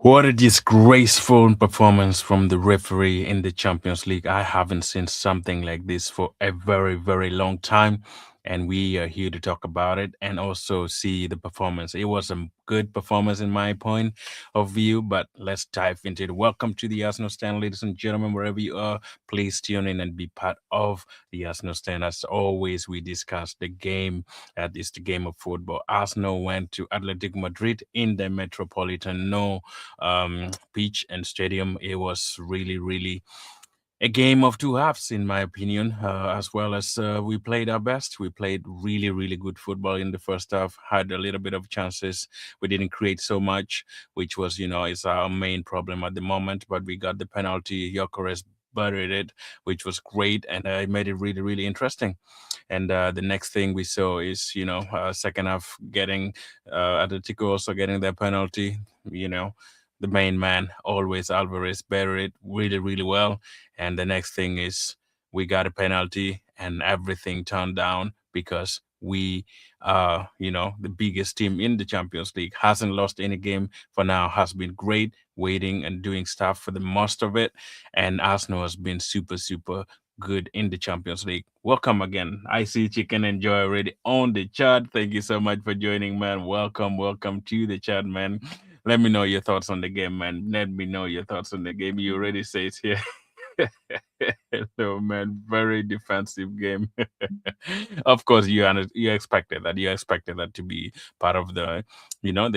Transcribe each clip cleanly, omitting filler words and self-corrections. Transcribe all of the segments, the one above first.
What a disgraceful performance from the referee in the Champions League. I haven't seen something like this for a very, very long time. And we are here to talk about it and also see the performance. It was a good performance in my point of view, but let's dive into it. Welcome to the Arsenal Stand, ladies and gentlemen, wherever you are. Please tune in and be part of the Arsenal Stand. As always, we discuss the game. That is the game of football. Arsenal went to Atletico Madrid in the Metropolitan. No pitch and stadium. It was really, really a game of two halves, in my opinion, as well as we played our best. We played really, really good football in the first half, had a little bit of chances. We didn't create so much, which was, is our main problem at the moment, but we got the penalty. Gyökeres buried it, which was great, and it made it really, really interesting. And the next thing we saw is, second half getting Atletico also getting their penalty, you know, the main man, always Alvarez, buried it really, really well. And the next thing is we got a penalty and everything turned down because we are, the biggest team in the Champions League, hasn't lost any game for now, has been great, waiting and doing stuff for the most of it. And Arsenal has been super, super good in the Champions League. Welcome again. I see Chicken and Joy already on the chat. Thank you so much for joining, man. Welcome, welcome to the chat, man. Let me know your thoughts on the game, man. Let me know your thoughts on the game. You already say it here. Hello, man. Very defensive game. Of course, you expected that. You expected that to be part of the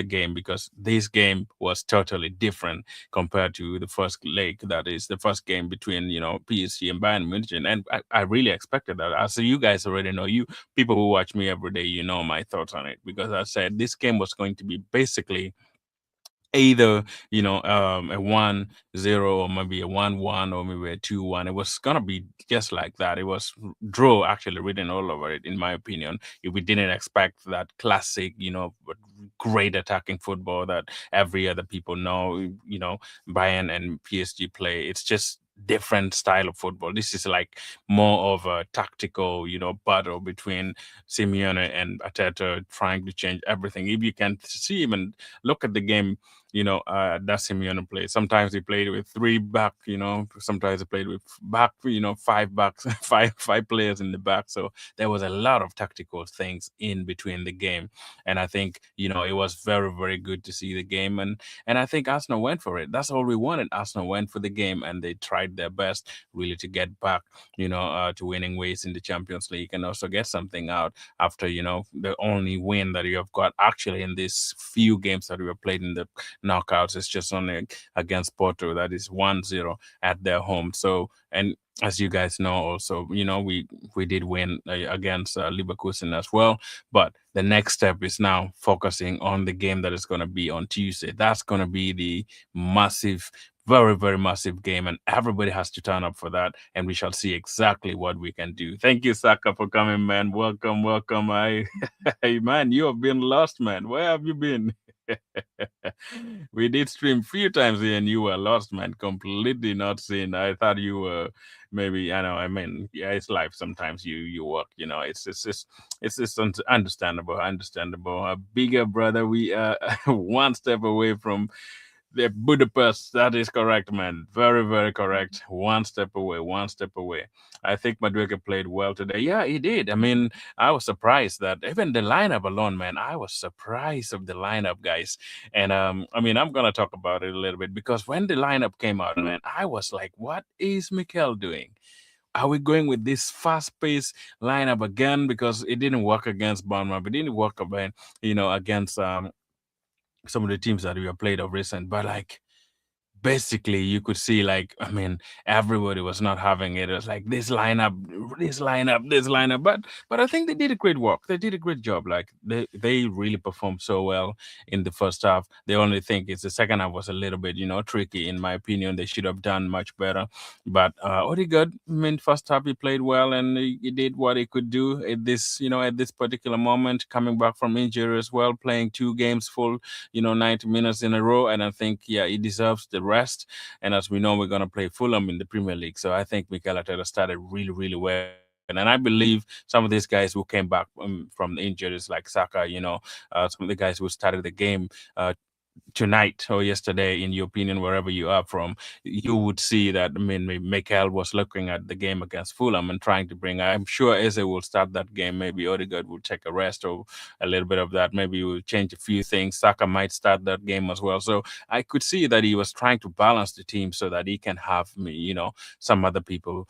game because this game was totally different compared to the first leg. That is the first game between PSG and Bayern Munich, and I really expected that. As you guys already know, you people who watch me every day, you know my thoughts on it because I said this game was going to be basically either a 1-0 or maybe a 1-1 or maybe a 2-1. It was gonna be just like that. It was draw actually written all over it, in my opinion. If we didn't expect that classic, great attacking football that every other people know, Bayern and PSG play. It's just different style of football. This is like more of a tactical, battle between Simeone and Arteta trying to change everything. If you can see even look at the game, that Simeone played. Sometimes he played with three back, sometimes he played with back, five backs, five players in the back. So there was a lot of tactical things in between the game. And I think, it was very, very good to see the game. And I think Arsenal went for it. That's all we wanted. Arsenal went for the game and they tried their best really to get back, to winning ways in the Champions League and also get something out after, the only win that you have got actually in these few games that we have played in the knockouts. It's just only against Porto. That is 1-0 at their home. So, and as you guys know, also, we did win against Leverkusen as well. But the next step is now focusing on the game that is going to be on Tuesday. That's going to be the massive, very, very massive game, and everybody has to turn up for that. And we shall see exactly what we can do. Thank you, Saka, for coming, man. Welcome, welcome. Hey, man, you have been lost, man. Where have you been? We did stream few times here and you were lost, man. Completely not seen. I thought you were maybe, I know, I mean, yeah, it's life. Sometimes you work, it's just understandable. A bigger brother, we are one step away from the Budapest. That is correct, man. Very, very correct. One step away. One step away. I think Madueke played well today. Yeah, he did. I mean, I was surprised that even the lineup alone, man. I was surprised of the lineup, guys. And I mean, I'm gonna talk about it a little bit because when the lineup came out, man, I was like, what is Mikel doing? Are we going with this fast-paced lineup again? Because it didn't work against Bournemouth. It didn't work against some of the teams that we have played of recent. But like basically you could see, like, I mean, everybody was not having it. It was like this lineup, but I think they did a great work. They did a great job. Like they really performed so well in the first half. The only thing is the second half was a little bit tricky, in my opinion. They should have done much better. But Odegaard, I mean, first half he played well and he did what he could do at this particular moment, coming back from injury as well, playing two games full 90 minutes in a row. And I think, yeah, he deserves the rest. And as we know, we're going to play Fulham in the Premier League. So I think Mikel Arteta started really, really well. And I believe some of these guys who came back from the injuries, like Saka, some of the guys who started the game tonight or yesterday, in your opinion, wherever you are from, you would see that. I mean, Mikel was looking at the game against Fulham and trying to bring. I'm sure Eze will start that game. Maybe Odegaard will take a rest or a little bit of that. Maybe we'll change a few things. Saka might start that game as well. So I could see that he was trying to balance the team so that he can have me, some other people,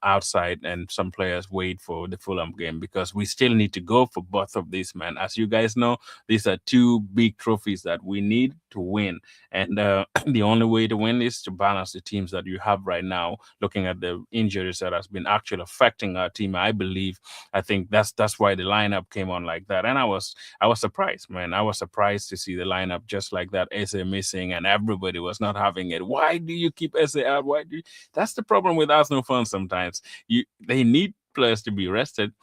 outside, and some players wait for the Fulham game, because we still need to go for both of these, man. As you guys know, these are two big trophies that we need to win. And the only way to win is to balance the teams that you have right now. Looking at the injuries that has been actually affecting our team, I believe, I think that's why the lineup came on like that. And I was surprised, man. I was surprised to see the lineup just like that. Eze missing, and everybody was not having it. Why do you keep Eze out? Why do you? That's the problem with Arsenal fans sometimes. They need players to be rested.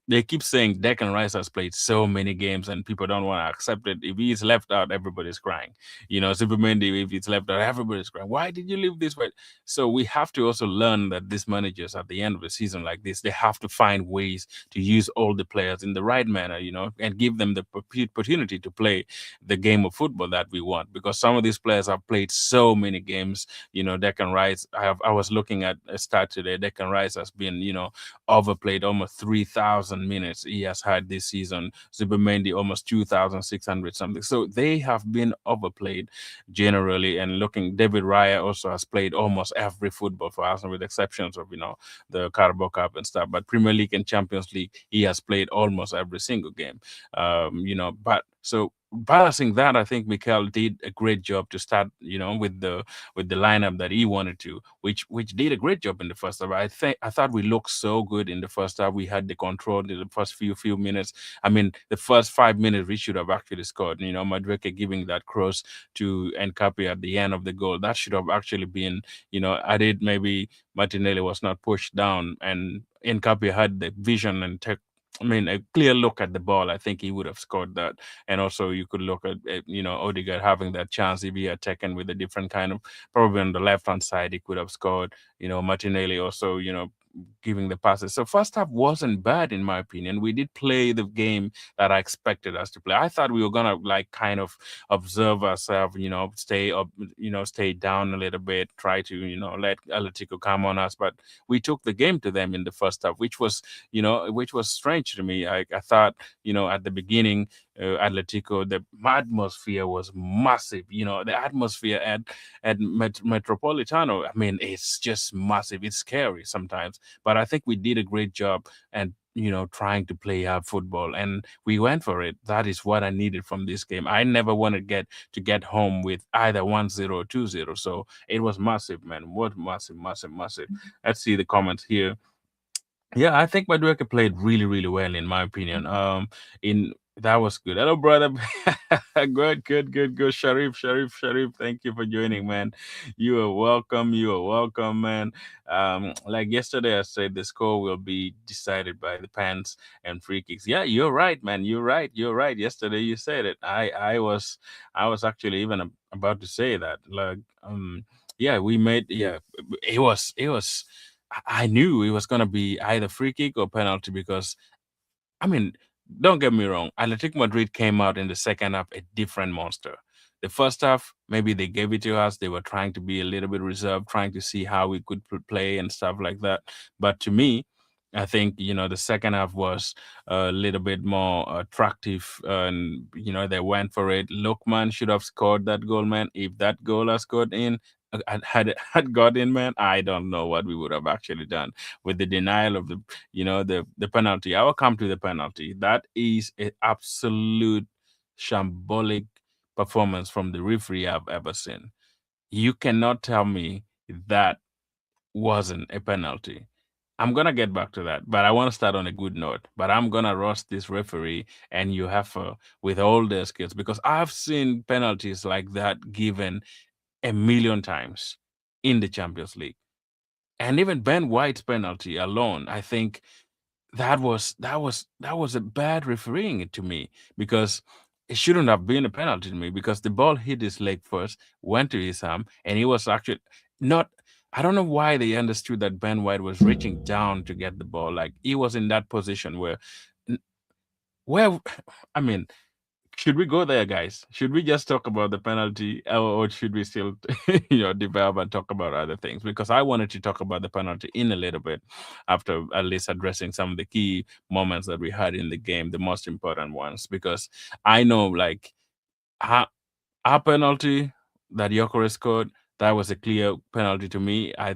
They keep saying Declan Rice has played so many games and people don't want to accept it. If he's left out, everybody's crying. Supermandy, if he's left out, everybody's crying. Why did you leave this way? So we have to also learn that these managers at the end of the season like this, they have to find ways to use all the players in the right manner, and give them the opportunity to play the game of football that we want. Because some of these players have played so many games. Declan Rice, I was looking at a stat today. Declan Rice has been, overplayed almost 3,000 minutes he has had this season. Zubimendi almost 2,600 something. So they have been overplayed generally. And looking, David Raya also has played almost every football for Arsenal, with exceptions of the Carabao Cup and stuff. But Premier League and Champions League, he has played almost every single game. But so balancing that, I think Mikel did a great job to start, with the lineup that he wanted to, which did a great job in the first half. I thought we looked so good in the first half. We had the control in the first few minutes. I mean, the first 5 minutes we should have actually scored. Madueke giving that cross to Nkapi at the end of the goal, that should have actually been, added. Maybe Martinelli was not pushed down, and Nkapi had the vision and tech. I mean, a clear look at the ball. I think he would have scored that. And also, you could look at, Odegaard having that chance. If he had taken with a different kind of, probably on the left hand side, he could have scored. Martinelli also, giving the passes. So first half wasn't bad in my opinion. We did play the game that I expected us to play. I thought we were gonna like kind of observe ourselves, stay up, stay down a little bit, try to, let Atletico come on us. But we took the game to them in the first half, which was strange to me. I thought, at the beginning, Atletico, the atmosphere was massive. The atmosphere at Metropolitano, I mean, it's just massive. It's scary sometimes, but I think we did a great job and trying to play our football, and we went for it. That is what I needed from this game. I never wanted to get home with either 1-0 or 2-0. So it was massive, man. What massive, massive, massive. Let's see the comments here. Yeah, I think Madueke played really, really well in my opinion. In That was good. Hello, brother. Good, good, good, good. Sharif. Thank you for joining, man. You are welcome. You are welcome, man. Like yesterday, I said the score will be decided by the pens and free kicks. Yeah, you're right, man. You're right. You're right. Yesterday, you said it. I was actually even about to say that. Like, yeah, we made. Yeah, it was. I knew it was gonna be either free kick or penalty because, I mean, don't get me wrong. Atletico Madrid came out in the second half a different monster. The first half, maybe they gave it to us. They were trying to be a little bit reserved, trying to see how we could play and stuff like that. But to me, I think the second half was a little bit more attractive, and they went for it. Lookman should have scored that goal, man. If that goal has got in, had got in, man, I don't know what we would have actually done with the denial of the penalty. I will come to the penalty. That is an absolute shambolic performance from the referee I've ever seen. You cannot tell me that wasn't a penalty. I'm gonna get back to that, but I want to start on a good note. But I'm gonna roast this referee and you have with all their skills, because I've seen penalties like that given a million times in the Champions League. And even Ben White's penalty alone, I think that was a bad refereeing it to me, because it shouldn't have been a penalty to me, because the ball hit his leg first, went to his arm, and he was actually not. I don't know why they understood that Ben White was reaching down to get the ball. Like he was in that position where, where I mean, Should we go there, guys? Should we just talk about the penalty, or should we still, develop and talk about other things? Because I wanted to talk about the penalty in a little bit, after at least addressing some of the key moments that we had in the game, the most important ones. Because I know, like, how our penalty that Gyökeres scored, that was a clear penalty to me. I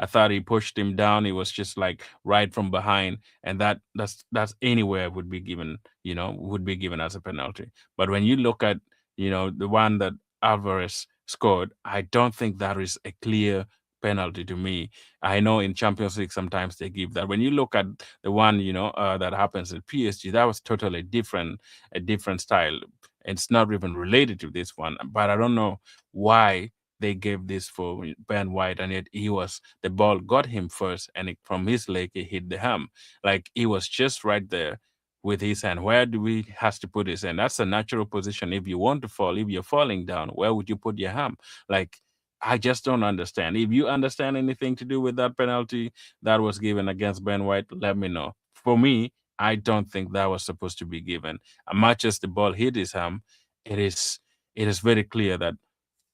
thought he pushed him down. He was just like right from behind, and that's anywhere would be given, would be given as a penalty. But when you look at, the one that Alvarez scored, I don't think that is a clear penalty to me. I know in Champions League sometimes they give that. When you look at the one, that happens at PSG, that was totally different, a different style. It's not even related to this one, but I don't know why they gave this for Ben White, and yet the ball got him first, and from his leg it hit the ham. Like, he was just right there with his hand. Where do we has to put his hand? That's a natural position. If you want to fall, if you're falling down, where would you put your hand? Like, I just don't understand. If you understand anything to do with that penalty that was given against Ben White, let me know. For me, I don't think that was supposed to be given. Much as the ball hit his arm, it is it is very clear that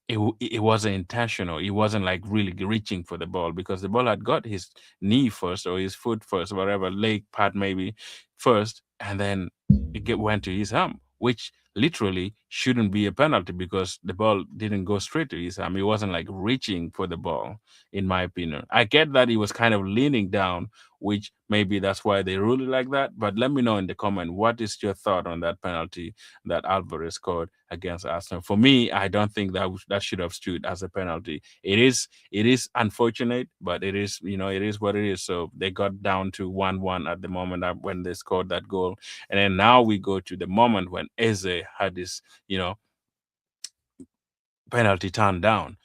it wasn't intentional. He wasn't like really reaching for the ball, because the ball had got his knee first, or his foot first, whatever leg part maybe first, and then went to his arm, which literally shouldn't be a penalty, because the ball didn't go straight to his arm. He wasn't like reaching for the ball, in my opinion. I get that he was kind of leaning down, which maybe that's why they rule it like that. But let me know in the comment, what is your thought on that penalty that Alvarez scored against Arsenal? For me, I don't think that should have stood as a penalty. It is unfortunate, but it is what it is. So they got down to 1-1 at the moment when they scored that goal, and then now we go to the moment when Eze had this penalty turned down.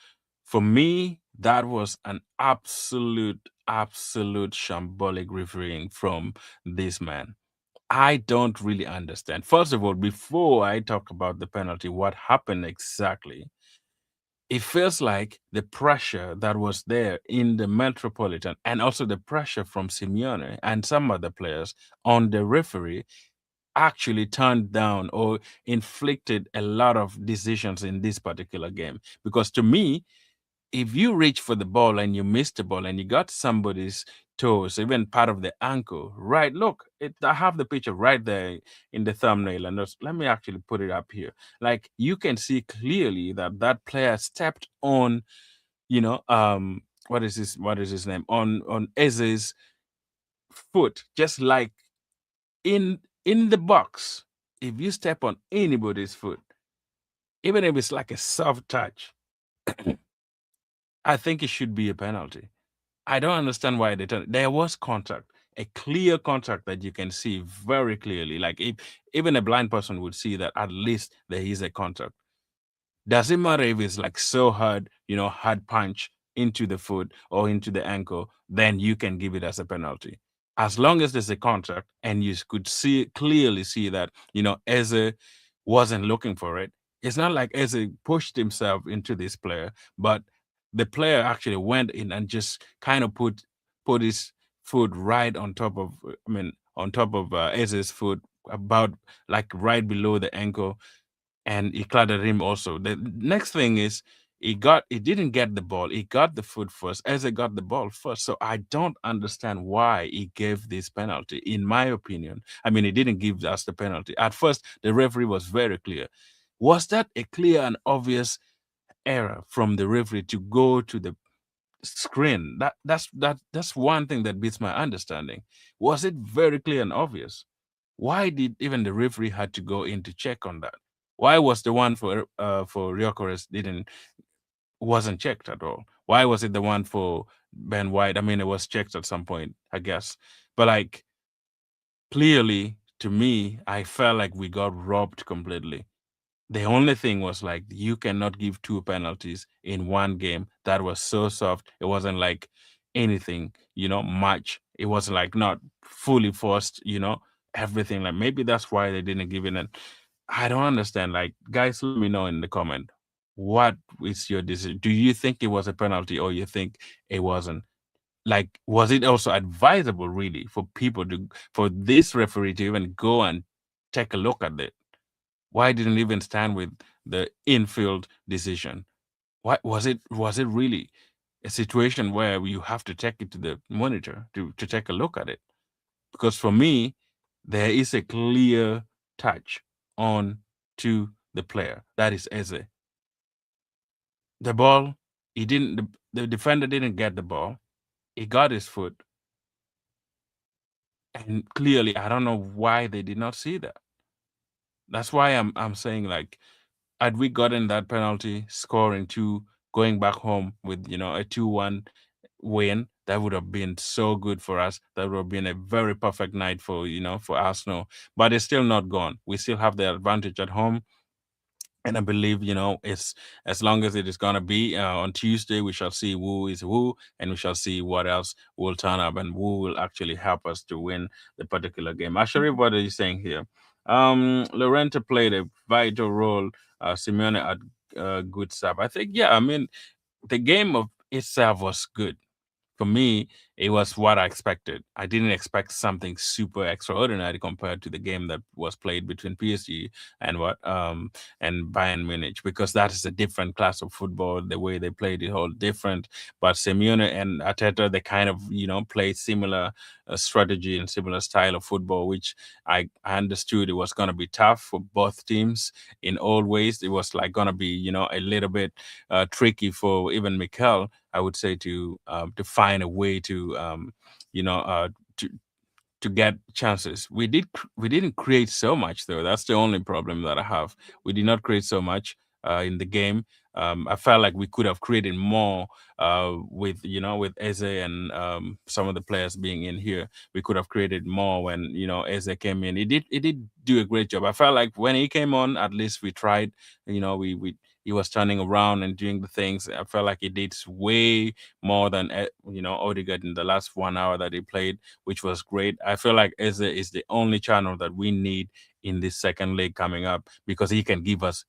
For me, that was an absolute shambolic refereeing from this man. I don't really understand. First of all, before I talk about the penalty, what happened exactly, it feels like the pressure that was there in the Metropolitan, and also the pressure from Simeone and some other players on the referee, actually turned down or inflicted a lot of decisions in this particular game. Because to me, if you reach for the ball and you miss the ball and you got somebody's toes, even part of the ankle, right? Look, I have the picture right there in the thumbnail, and let me actually put it up here. Like, you can see clearly that that player stepped on, what is his name, on Eze's foot, just like in the box. If you step on anybody's foot, even if it's like a soft touch, I think it should be a penalty. I don't understand why they turned. There was contact, a clear contact that you can see very clearly. Like, if even a blind person would see that at least there is a contact. Doesn't matter if it's like so hard, hard punch into the foot or into the ankle, then you can give it as a penalty. As long as there's a contact and you could clearly see that, Eze wasn't looking for it. It's not like Eze pushed himself into this player, but the player actually went in and just kind of put his foot right on top of, on top of Eze's foot, about like right below the ankle, and he clattered him also. The next thing is, he didn't get the ball. He got the foot first. Eze got the ball first. So I don't understand why he gave this penalty. In my opinion, he didn't give us the penalty. At first, the referee was very clear. Was that a clear and obvious error from the referee to go to the screen? That's one thing that beats my understanding. Was it very clear and obvious? Why did even the referee had to go in to check on that? Why was the one for Gyökeres didn't wasn't checked at all? Why was it the one for Ben White? It was checked at some point, I guess. But like, clearly to me, I felt like we got robbed completely. The only thing was, like, you cannot give two penalties in one game. That was so soft. It wasn't like anything, much. It was like not fully forced, everything. Like, maybe that's why they didn't give it. And I don't understand. Like, guys, let me know in the comment. What is your decision? Do you think it was a penalty, or you think it wasn't? Like, was it also advisable really for this referee to even go and take a look at it? Why didn't he even stand with the infield decision? Why was it really a situation where you have to take it to the monitor to take a look at it? Because for me, there is a clear touch on to the player. That is Eze. The ball, he didn't the defender didn't get the ball. He got his foot. And clearly, I don't know why they did not see that. That's why I'm saying like had we gotten that penalty, scoring two, going back home with a 2-1 win, that would have been so good for us. That would have been a very perfect night for for Arsenal. But it's still not gone. We still have the advantage at home. And I believe, it's as long as it is going to be on Tuesday, we shall see who is who, and we shall see what else will turn up and who will actually help us to win the particular game. Actually, what are you saying here? Lorente played a vital role. Simeone had good stuff. I think, yeah, I mean, the game of itself was good for me, it was what I expected. I didn't expect something super extraordinary compared to the game that was played between PSG and and Bayern Munich because that is a different class of football. The way they played it all different. But Simeone and Arteta, they kind of play similar strategy and similar style of football, which I understood it was going to be tough for both teams in all ways. It was like going to be a little bit tricky for even Mikel, I would say, to find a way to you know uh, to to get chances. We didn't create so much though. That's the only problem that I have. We did not create so much in the game. I felt like we could have created more with with Eze and some of the players being in here. We could have created more when Eze came in. He did do a great job. I felt like when he came on, at least we tried. We he was turning around and doing the things. I felt like he did way more than Odegaard in the last 1 hour that he played, which was great. I feel like Eze is the only channel that we need in this second leg coming up because he can give us,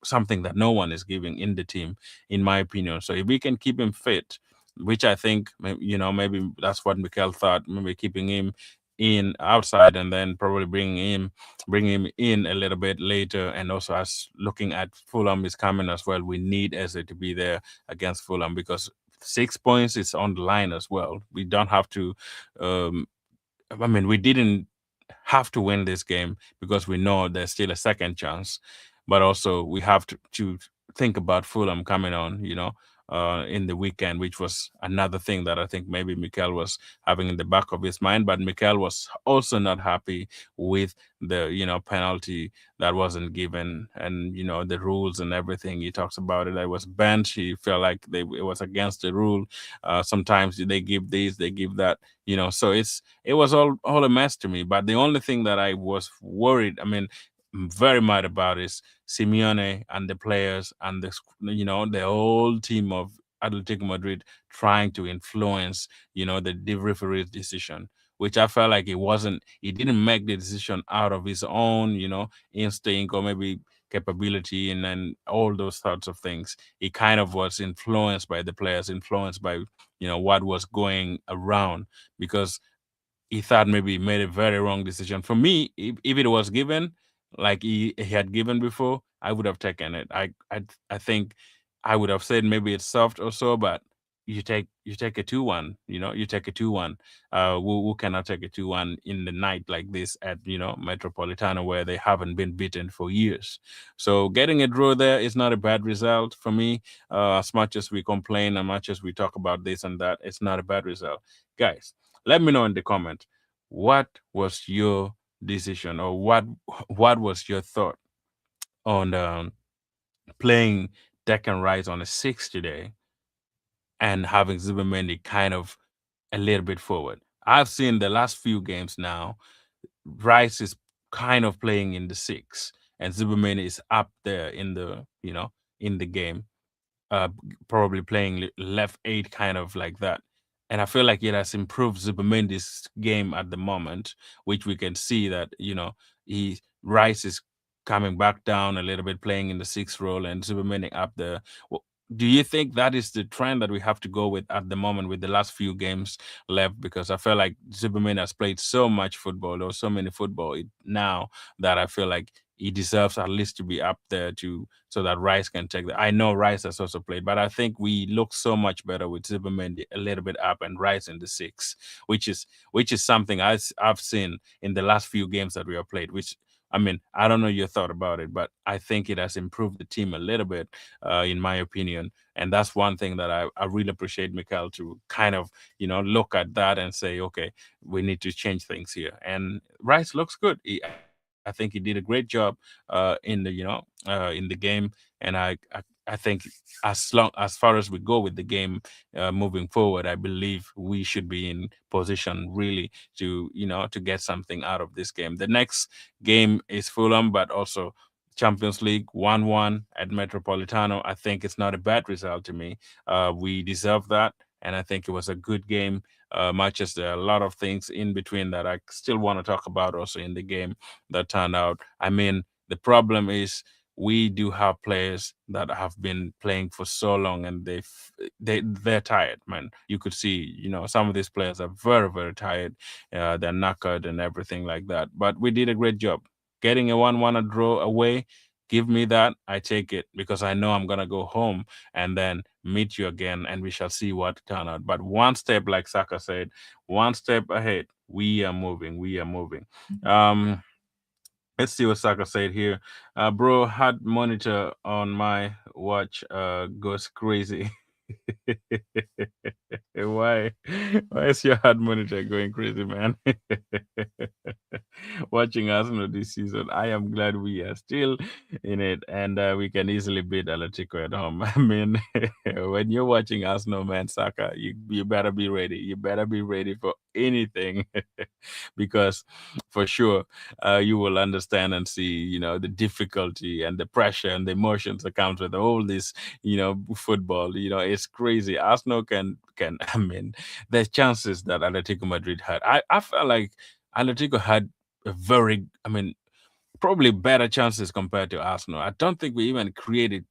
something that no one is giving in the team, in my opinion. So if we can keep him fit, which I think, maybe that's what Mikel thought, maybe keeping him in outside and then probably bringing him in a little bit later. And also, as looking at Fulham is coming as well, we need Eze to be there against Fulham because 6 points is on the line as well. We don't have to. Um, I mean, we didn't have to win this game because we know there's still a second chance, but also we have to think about Fulham coming on, in the weekend, which was another thing that I think maybe Mikel was having in the back of his mind. But Mikel was also not happy with the penalty that wasn't given, and the rules and everything. He talks about it. I was banned. He felt like it was against the rule. Sometimes they give this, they give that. So it was all a mess to me. But the only thing that I was worried, I mean, very mad about is Simeone and the players and the whole team of Atletico Madrid trying to influence the referee's decision, which I felt like he didn't make the decision out of his own instinct or maybe capability and then all those sorts of things. He kind of was influenced by the players, influenced by what was going around because he thought maybe he made a very wrong decision. For me, if it was given like he had given before, I would have taken it. I think I would have said maybe it's soft or so, but you take a 2-1. You take a 2-1. Who cannot take a 2-1 in the night like this at Metropolitano where they haven't been beaten for years? So getting a draw there is not a bad result for me. As much as we complain, as much as we talk about this and that, it's not a bad result, guys. Let me know in the comment what was your decision or what was your thought on playing Deccan Rice on a six today and having Zubermendi kind of a little bit forward. I've seen the last few games now. Rice is kind of playing in the six, and Zubermendi is up there in the game, probably playing left eight, kind of like that. And I feel like it has improved Zubimendi's game at the moment, which we can see that he Rice is coming back down a little bit, playing in the sixth role, and Zubimendi up there. Do you think that is the trend that we have to go with at the moment with the last few games left? Because I feel like Zubimendi has played so much football or so many football now that I feel like he deserves at least to be up there to so that Rice can take that. I know Rice has also played, but I think we look so much better with Zuberman a little bit up and Rice in the six, which is something I've seen in the last few games that we have played. Which I mean, I don't know your thought about it, but I think it has improved the team a little bit, in my opinion. And that's one thing that I really appreciate Mikael to kind of look at that and say, okay, we need to change things here. And Rice looks good. I think he did a great job in the game, and I think as far as we go with the game moving forward, I believe we should be in position really to to get something out of this game. The next game is Fulham, but also Champions League 1-1 at Metropolitano. I think it's not a bad result to me. We deserve that, and I think it was a good game. Much as there are a lot of things in between that I still want to talk about also in the game that turned out. I mean, the problem is we do have players that have been playing for so long and they're tired, man. You could see, some of these players are very, very tired. They're knackered and everything like that. But we did a great job. Getting a 1-1 draw away, give me that. I take it because I know I'm gonna go home and then meet you again and we shall see what turn out. But one step, like Saka said, one step ahead. We are moving. We are moving. Um Let's see what Saka said here. Bro, heart monitor on my watch goes crazy. Why? Why is your heart monitor going crazy, man? Watching Arsenal this season, I am glad we are still in it, and we can easily beat Atletico at home. I mean, when you're watching Arsenal, man, Saka, you better be ready. You better be ready for anything, because for sure you will understand and see, the difficulty and the pressure and the emotions that comes with all this, football. It's crazy. Arsenal can I mean, there's chances that Atletico Madrid had. I felt like Atletico had a very, I mean, probably better chances compared to Arsenal. I don't think we even created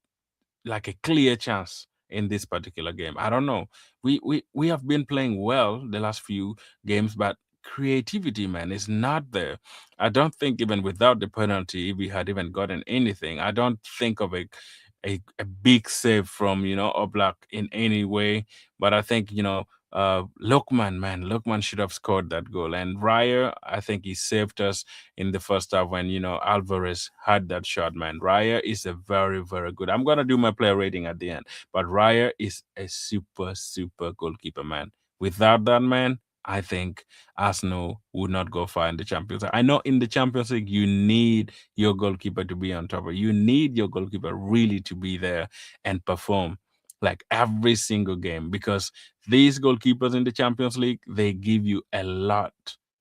like a clear chance in this particular game. I don't know. We have been playing well the last few games, but creativity, man, is not there. I don't think even without the penalty, if we had even gotten anything, I don't think of a big save from Oblak in any way. But I think Lokman, man, Lokman should have scored that goal. And Raya, I think he saved us in the first half when Alvarez had that shot, man. Raya is a very, very good. I'm gonna do my player rating at the end, but Raya is a super, super goalkeeper, man. Without that man, I think Arsenal would not go far in the Champions League. I know in the Champions League you need your goalkeeper to be on top of you. You need your goalkeeper really to be there and perform like every single game, because these goalkeepers in the Champions League, they give you a lot.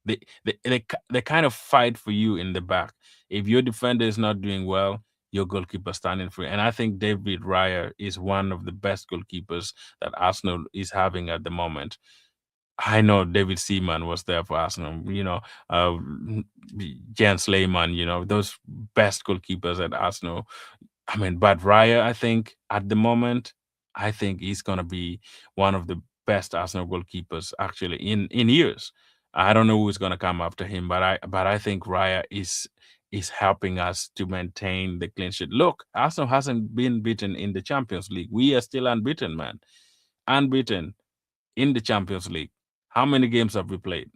They kind of fight for you in the back. If your defender is not doing well, your goalkeeper standing for you. And I think David Raya is one of the best goalkeepers that Arsenal is having at the moment. I know David Seaman was there for Arsenal, uh, Jan Sleiman, those best goalkeepers at Arsenal. I mean, but Raya, I think at the moment, I think he's gonna be one of the best Arsenal goalkeepers actually in years. I don't know who's gonna come after him, but I think Raya is helping us to maintain the clean sheet. Look, Arsenal hasn't been beaten in the Champions League. We are still unbeaten, man. Unbeaten in the Champions League. How many games have we played?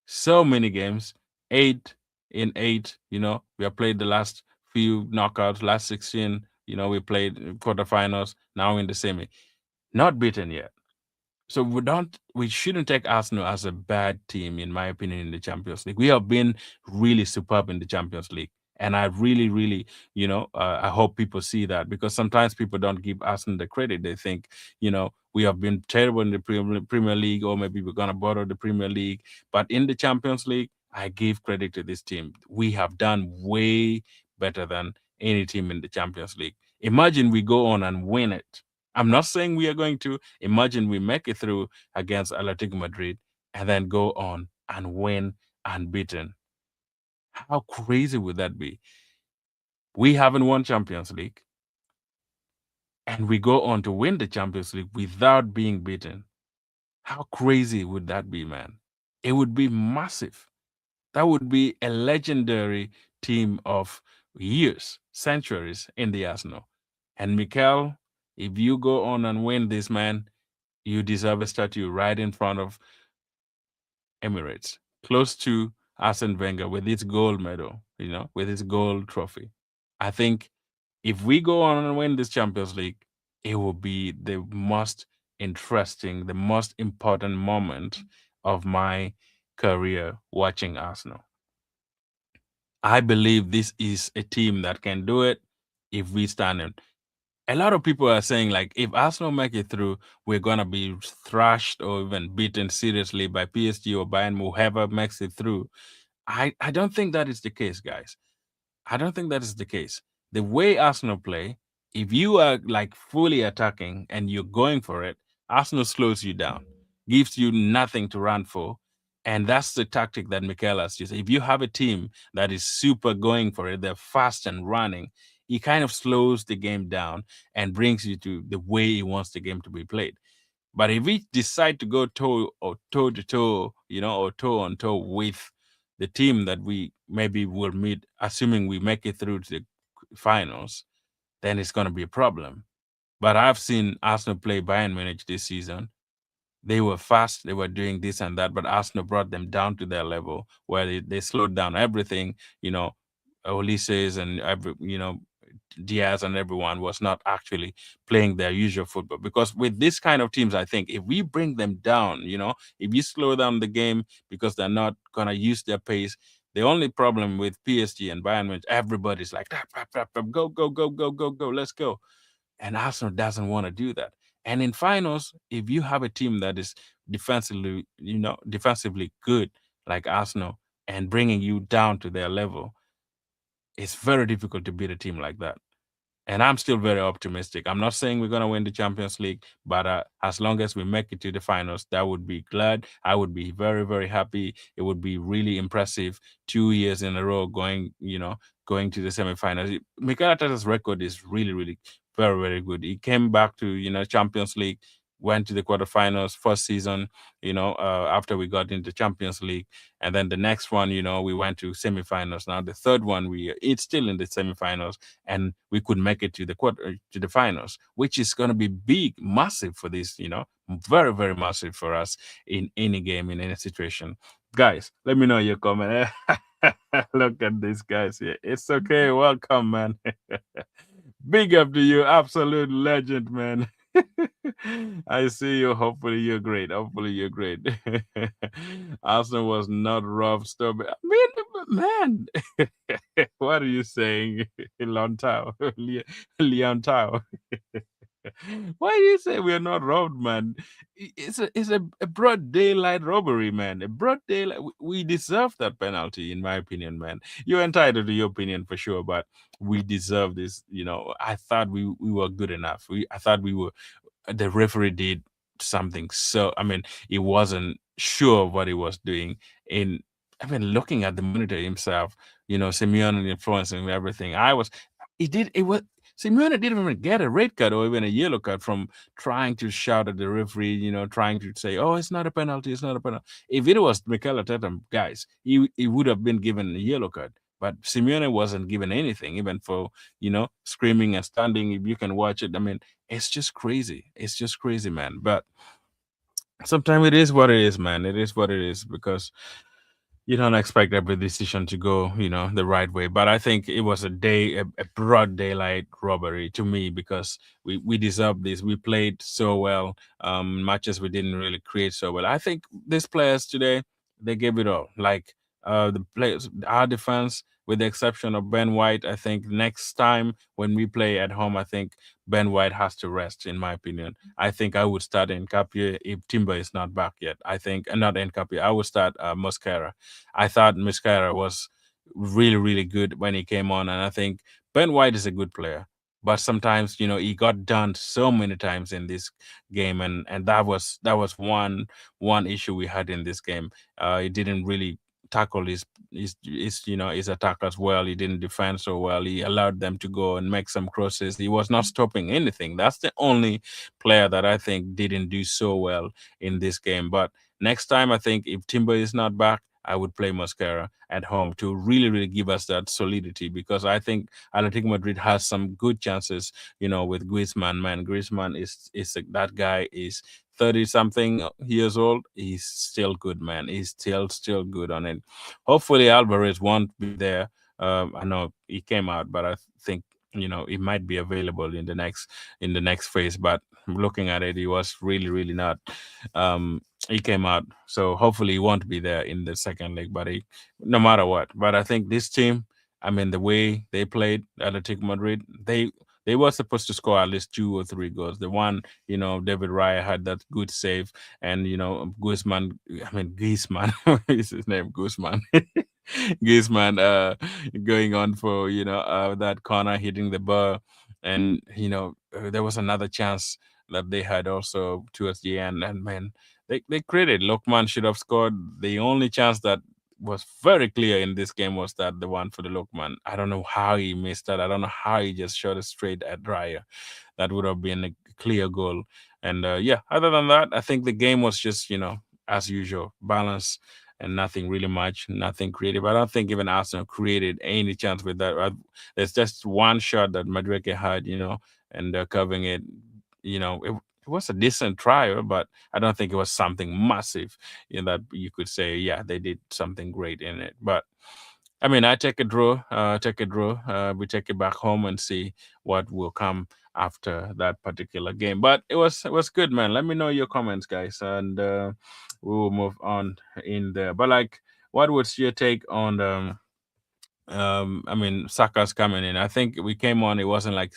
So many games. 8 in 8. We have played the last few knockouts, last 16. We played quarterfinals. Now in the semi. Not beaten yet. So we shouldn't take Arsenal as a bad team, in my opinion, in the Champions League. We have been really superb in the Champions League. And I really, really, I hope people see that, because sometimes people don't give Arsenal the credit. They think, we have been terrible in the Premier League, or maybe we're going to borrow the Premier League. But in the Champions League, I give credit to this team. We have done way better than any team in the Champions League. Imagine we go on and win it. I'm not saying we are going to. Imagine we make it through against Atletico Madrid and then go on and win unbeaten. How crazy would that be? We haven't won Champions League, and we go on to win the Champions League without being beaten. How crazy would that be, man? It would be massive. That would be a legendary team of years, centuries in the Arsenal. And Mikel, if you go on and win this, man, you deserve a statue right in front of Emirates, close to Arsene Wenger with its gold medal, with its gold trophy. I think if we go on and win this Champions League, it will be the most interesting, the most important moment of my career watching Arsenal. I believe this is a team that can do it if we stand in. A lot of people are saying like if Arsenal make it through, we're gonna be thrashed or even beaten seriously by PSG or Bayern, whoever makes it through. I don't think that is the case, guys. I don't think that is the case. The way Arsenal play, if you are like fully attacking and you're going for it, Arsenal slows you down, gives you nothing to run for. And that's the tactic that Mikel has used. If you have a team that is super going for it, they're fast and running, he kind of slows the game down and brings you to the way he wants the game to be played. But if we decide to go toe to toe, or toe on toe with the team that we maybe will meet, assuming we make it through to the finals, then it's going to be a problem. But I've seen Arsenal play Bayern Munich this season. They were fast, they were doing this and that, but Arsenal brought them down to their level where they slowed down everything. Ulises and Diaz and everyone was not actually playing their usual football. Because with this kind of teams, I think if we bring them down, if you slow down the game because they're not gonna use their pace. The only problem with PSG and Bayern Munich, everybody's like, "Tap, tap, tap, tap, go, go, go, go, go, go, let's go." And Arsenal doesn't want to do that. And in finals, if you have a team that is defensively good like Arsenal and bringing you down to their level, it's very difficult to beat a team like that. And I'm still very optimistic. I'm not saying we're going to win the Champions League, but as long as we make it to the finals, that would be glad. I would be very, very happy. It would be really impressive. 2 years in a row going to the semifinals. Mikel Arteta's record is really, really very, very good. He came back to, Champions League, went to the quarterfinals first season, after we got into Champions League. And then the next one, we went to semifinals. Now the third one, it's still in the semifinals, and we could make it to the finals, which is going to be big, massive for this, very, very massive for us in any game, in any situation. Guys, let me know your comment. Look at these guys here. It's okay. Welcome, man. Big up to you, absolute legend, man. I see you. Hopefully, you're great. Hopefully, you're great. Arsenal was not rough, stubborn. I mean, man, what are you saying, Leon Tao? Leon Tao. Why do you say we are not robbed, man? It's a broad daylight robbery, man. A broad daylight. We deserve that penalty, in my opinion, man. You're entitled to your opinion for sure, but we deserve this. I thought we were good enough. I thought we were. The referee did something. So I mean, he wasn't sure what he was doing. In I mean, looking at the monitor himself, Simeone influencing everything. He did. It was Simeone didn't even get a red card or even a yellow card from trying to shout at the referee, trying to say, "Oh, it's not a penalty, it's not a penalty." If it was Mikel Arteta, guys, he would have been given a yellow card. But Simeone wasn't given anything, even for, screaming and standing. If you can watch it, I mean, it's just crazy. It's just crazy, man. But sometimes it is what it is, man. It is what it is because you don't expect every decision to go, the right way. But I think it was a broad daylight robbery to me because we deserved this. We played so well. Matches we didn't really create so well. I think these players today, they gave it all. Like the players, our defense, with the exception of Ben White, I think next time when we play at home, I think Ben White has to rest, in my opinion. I think I would start Nkapie if Timber is not back yet. I think, not Nkapie, I would start Mosquera. I thought Mosquera was really, really good when he came on. And I think Ben White is a good player. But sometimes, he got done so many times in this game, and that was one issue we had in this game. He didn't really tackle his attackers well. He didn't defend so well. He allowed them to go and make some crosses. He was not stopping anything. That's the only player that I think didn't do so well in this game. But next time, I think if Timber is not back, I would play Mosquera at home to really, really give us that solidity because I think Atletico Madrid has some good chances, with Griezmann. Man, Griezmann that guy is 30 something years old. He's still good, man. He's still good on it. Hopefully, Alvarez won't be there. I know he came out, but I think he might be available in the next phase. But looking at it, he was really, really not. Um, he came out, so hopefully he won't be there in the second leg. But no matter what, but I think this team, I mean, the way they played Atletico Madrid, they were supposed to score at least 2 or 3 goals. The one, David Raya had that good save, and Guzman, I mean Griezmann, is his name Guzman. Griezmann going on for that corner hitting the bar, and there was another chance that they had also towards the end, and man, they created. Lokman should have scored. The only chance that was very clear in this game was that the one for the Lokman. I don't know how he missed that. I don't know how he just shot it straight at Raya. That would have been a clear goal. And yeah, other than that, I think the game was just as usual, balance and nothing really much, nothing creative. I don't think even Arsenal created any chance with that. There's just one shot that Madrid had, and covering it. It was a decent trial, but I don't think it was something massive that you could say, yeah, they did something great in it. But I mean, I take a draw. Take a draw. We take it back home and see what will come after that particular game. But it was good, man. Let me know your comments, guys, and we will move on in there. But like, what was your take on I mean, Saka's coming in. I think we came on. It wasn't like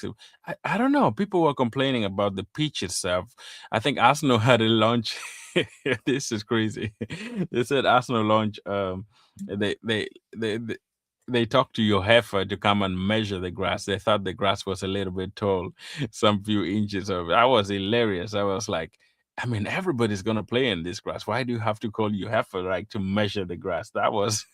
I don't know. People were complaining about the pitch itself. I think Arsenal had a launch. This is crazy. They said Arsenal launch. They they they. they they talked to your heifer to come and measure the grass. They thought the grass was a little bit tall, some few inches of it. That was hilarious. I was like, I mean, everybody's gonna play in this grass. Why do you have to call you heifer like to measure the grass? That was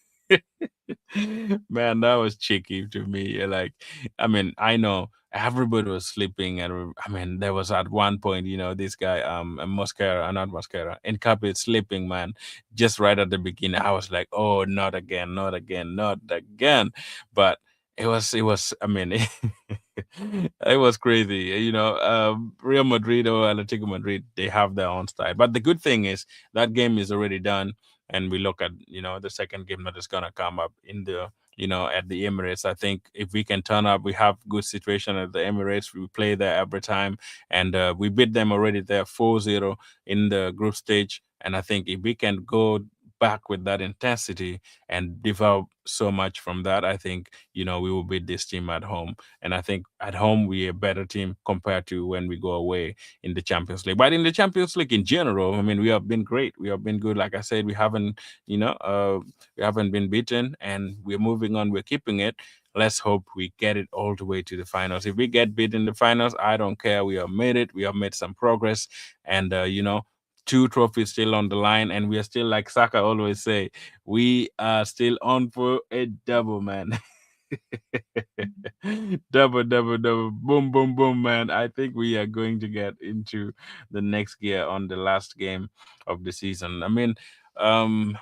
man, that was cheeky to me. Like, I mean, I know everybody was sleeping, and I mean, there was at one point, this guy, Mosquera, not Mosquera, and Cape sleeping, man, just right at the beginning. I was like, oh, not again, not again, not again. But it was. I mean, it was crazy. Real Madrid or Atletico Madrid, they have their own style. But the good thing is that game is already done, and we look at the second game that is gonna come up in the at the Emirates. I think if we can turn up, we have good situation at the Emirates. We play there every time, and we beat them already there 4-0 in the group stage. And I think if we can go back with that intensity and develop so much from that, I think we will beat this team at home. And I think at home we are a better team compared to when we go away in the Champions League. But in the Champions League in general, I mean, we have been great. We have been good. Like I said, we haven't been beaten, and we're moving on. We're keeping it. Let's hope we get it all the way to the finals. If we get beat in the finals, I don't care. We have made it. We have made some progress, and two trophies still on the line, and we are still, like Saka always say, we are still on for a double, man. Double, double, double, boom, boom, boom, man. I think we are going to get into the next gear on the last game of the season. I mean,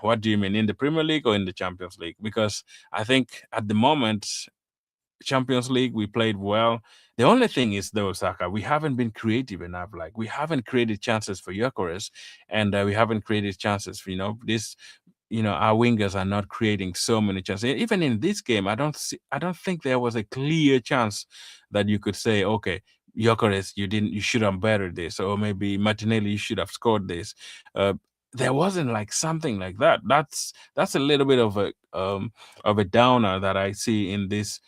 what do you mean, in the Premier League or in the Champions League? Because I think at the moment, Champions League, we played well. The only thing is, though, Saka, we haven't been creative enough. Like, we haven't created chances for Gyökeres, and we haven't created chances for, this. Our wingers are not creating so many chances. Even in this game, I don't think there was a clear chance that you could say, okay, Gyökeres, you should have bettered this, or maybe Martinelli, you should have scored this. Uh, there wasn't like something like that. That's a little bit of a downer that I see in this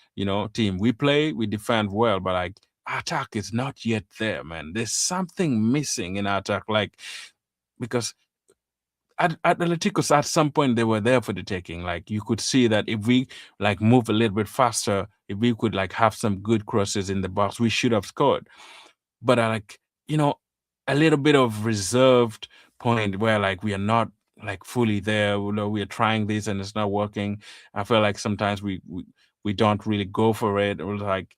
team. We play, we defend well, but like attack is not yet there, man. There's something missing in attack, like because at Atletico, at some point they were there for the taking. Like you could see that if we like move a little bit faster, if we could like have some good crosses in the box, we should have scored. But I like a little bit of reserved point where like we are not like fully there. We are trying this and it's not working. I feel like sometimes we don't really go for it, or like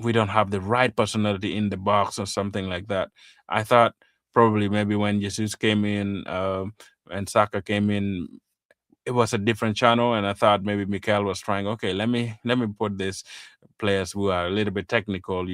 we don't have the right personality in the box or something like that. I thought probably maybe when Jesus came in and Saka came in, it was a different channel, and I thought maybe Mikel was trying. Okay, let me put this players who are a little bit technical.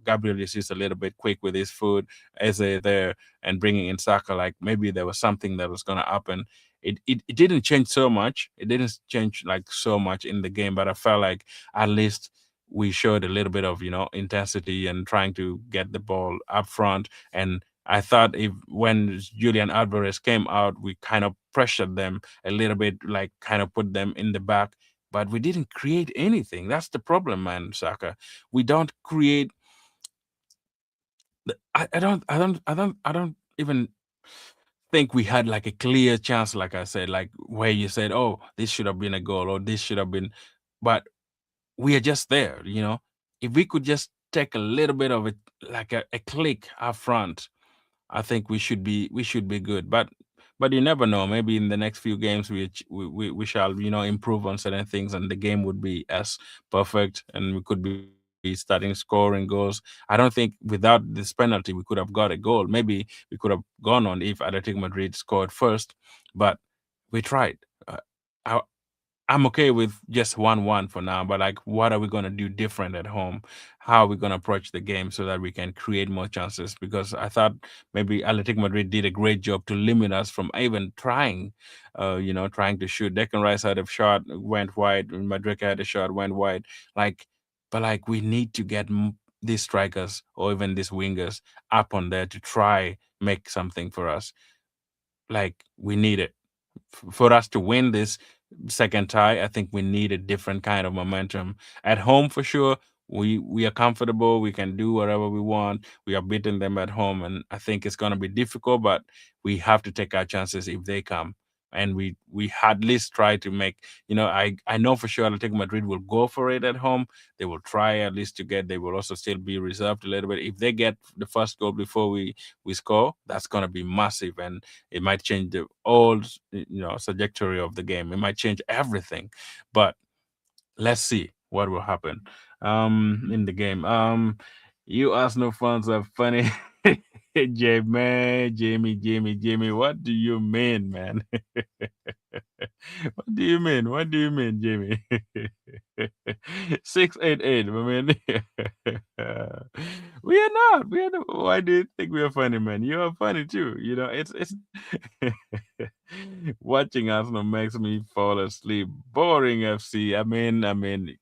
Gabriel is just a little bit quick with his foot, Eze there, and bringing in Saka. Like maybe there was something that was gonna happen. It didn't change so much. It didn't change like so much in the game, but I felt like at least we showed a little bit of intensity and trying to get the ball up front. And I thought if when Julian Alvarez came out, we kind of pressured them a little bit, like kind of put them in the back, but we didn't create anything. That's the problem, man, Saka. We don't create. I don't even think we had like a clear chance, like I said, like where you said, "Oh, this should have been a goal," or "This should have been," but we are just there. If we could just take a little bit of it, like a click up front, I think we should be good. But you never know. Maybe in the next few games we shall improve on certain things, and the game would be as perfect, and we could be starting scoring goals. I don't think without this penalty we could have got a goal. Maybe we could have gone on if Atletico Madrid scored first, but we tried. I, I'm okay with just 1-1 for now, but like, what are we going to do different at home? How are we going to approach the game so that we can create more chances? Because I thought maybe Atletico Madrid did a great job to limit us from even trying, trying to shoot. Declan Rice had a shot, went wide. Madrid had a shot, went wide. Like, but like, we need to get these strikers or even these wingers up on there to try make something for us. Like, we need it for us to win this second tie. I think we need a different kind of momentum. At home, for sure, we are comfortable. We can do whatever we want. We are beating them at home, and I think it's going to be difficult. But we have to take our chances if they come. And we at least try to make. I know for sure Atletico Madrid will go for it at home. They will try at least to get. They will also still be reserved a little bit. If they get the first goal before we score, that's going to be massive, and it might change the whole trajectory of the game. It might change everything. But let's see what will happen in the game. You Arsenal fans are funny. Jamie, what do you mean, man? What do you mean? What do you mean, Jamie? 688, I mean. We are not. We are not. Why do you think we are funny, man? You are funny too. It's watching Arsenal makes me fall asleep. Boring FC. I mean,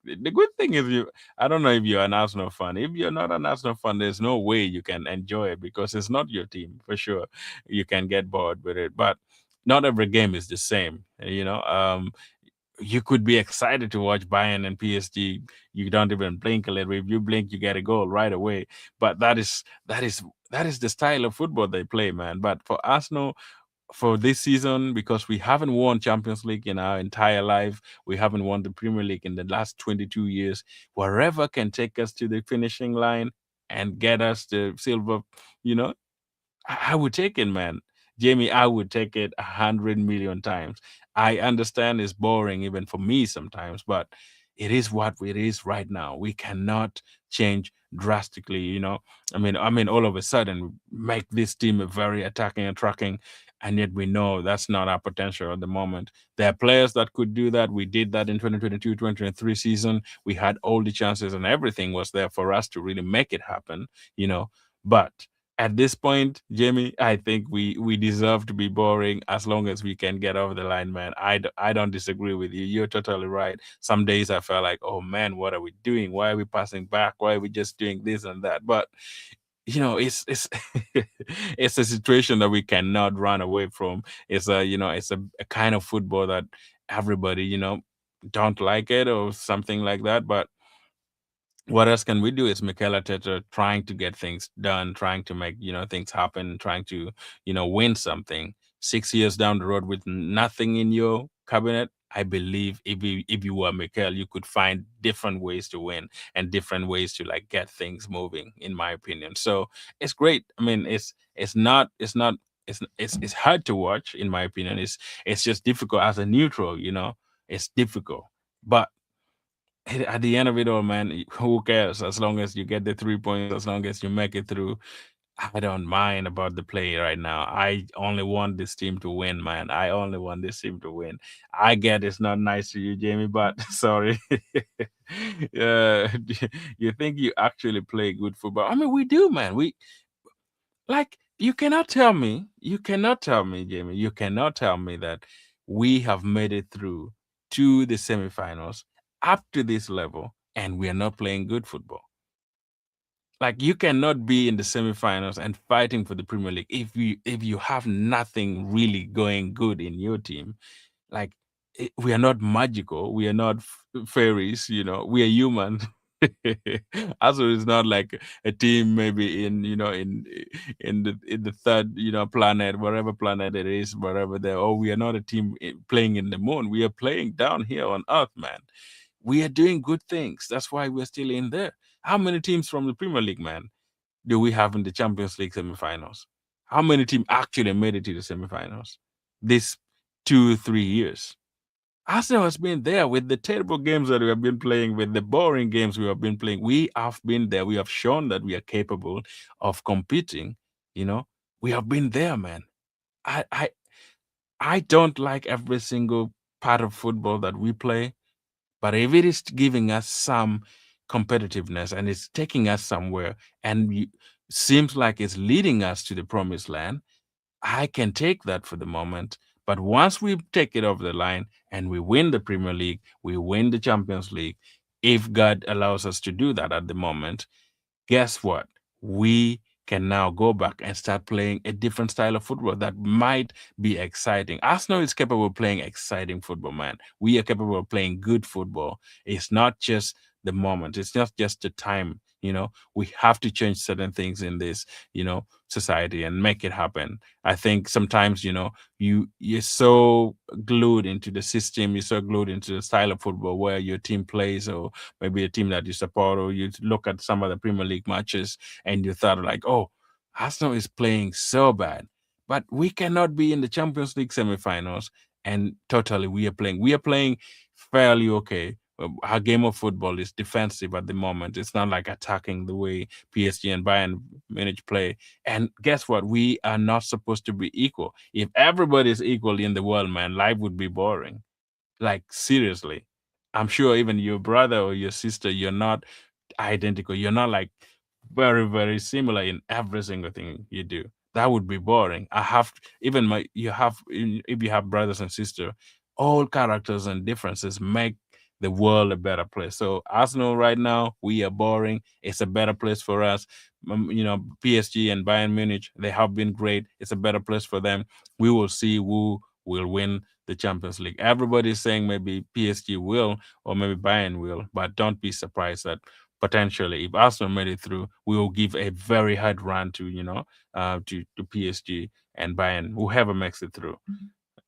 the good thing is you. I don't know if you're an Arsenal fan. If you're not an Arsenal fan, there's no way you can enjoy it because it's not your team for sure. You can get bored with it, but not every game is the same. You could be excited to watch Bayern and PSG. You don't even blink a little. If you blink, you get a goal right away. But that is the style of football they play, man. But for Arsenal, for this season, because we haven't won Champions League in our entire life, we haven't won the Premier League in the last 22 years. Wherever can take us to the finishing line and get us the silver, you know, I would take it, man. Jamie, I would take it 100 million times. I understand it's boring even for me sometimes, but it is what it is right now. We cannot change drastically, I mean, all of a sudden make this team a very attacking and tracking, and yet we know that's not our potential at the moment. There are players that could do that. We did that in 2022, 2023 season. We had all the chances and everything was there for us to really make it happen, but at this point, Jamie, I think we deserve to be boring as long as we can get over the line, man. I don't disagree with you. You're totally right. Some days I felt like, oh man, what are we doing? Why are we passing back? Why are we just doing this and that? But it's it's a situation that we cannot run away from. It's a kind of football that everybody don't like it or something like that. But what else can we do? Is Mikel Arteta trying to get things done, trying to make things happen, trying to win something. 6 years down the road with nothing in your cabinet, I believe if you were Mikel, you could find different ways to win and different ways to like get things moving. In my opinion, so it's great. I mean, it's hard to watch. In my opinion, it's just difficult as a neutral. It's difficult, but at the end of it all, man, who cares? As long as you get the 3 points, as long as you make it through, I don't mind about the play right now. I only want this team to win, man. I only want this team to win. I get it's not nice to you, Jamie, but sorry. Yeah, you think you actually play good football? I mean, we do, man. We like you cannot tell me, Jamie, you cannot tell me that we have made it through to the semifinals up to this level and we are not playing good football. Like you cannot be in the semifinals and fighting for the Premier League if you have nothing really going good in your team. Like we are not magical, we are not fairies, we are human. Also, it's not like a team maybe in in the third planet, wherever planet it is, wherever they. Oh, we are not a team playing in the moon. We are playing down here on Earth, man. We are doing good things. That's why we're still in there. How many teams from the Premier League, man, do we have in the Champions League semifinals? How many teams actually made it to the semifinals? This 2 3 years. Arsenal has been there with the terrible games that we have been playing, with the boring games we have been playing. We have been there. We have shown that we are capable of competing. You know, we have been there, man. I I I don't like every single part of football that we play, but if it is giving us some competitiveness and it's taking us somewhere and seems like it's leading us to the promised land, I can take that for the moment. But once we take it over the line and we win the Premier League, we win the Champions League, if God allows us to do that at the moment, guess what? We can now go back and start playing a different style of football that might be exciting. Arsenal is capable of playing exciting football, man. We are capable of playing good football. It's not just the moment, it's not just the time. We have to change certain things in this, society and make it happen. I think sometimes, you're so glued into the system, you're so glued into the style of football where your team plays, or maybe a team that you support, or you look at some of the Premier League matches and you thought like, oh, Arsenal is playing so bad. But we cannot be in the Champions League semifinals and totally we are playing fairly okay. Our game of football is defensive at the moment. It's not like attacking the way PSG and Bayern Munich play. And guess what? We are not supposed to be equal. If everybody is equal in the world, man, life would be boring. Like seriously. I'm sure even your brother or your sister, you're not identical. You're not like very, very similar in every single thing you do. That would be boring. I have even my you have if you have brothers and sister, all characters and differences make the world a better place. So Arsenal right now, we are boring. It's a better place for us. PSG and Bayern Munich, they have been great. It's a better place for them. We will see who will win the Champions League. Everybody is saying maybe PSG will or maybe Bayern will, but don't be surprised that potentially if Arsenal made it through, we will give a very hard run to to PSG and Bayern, whoever makes it through.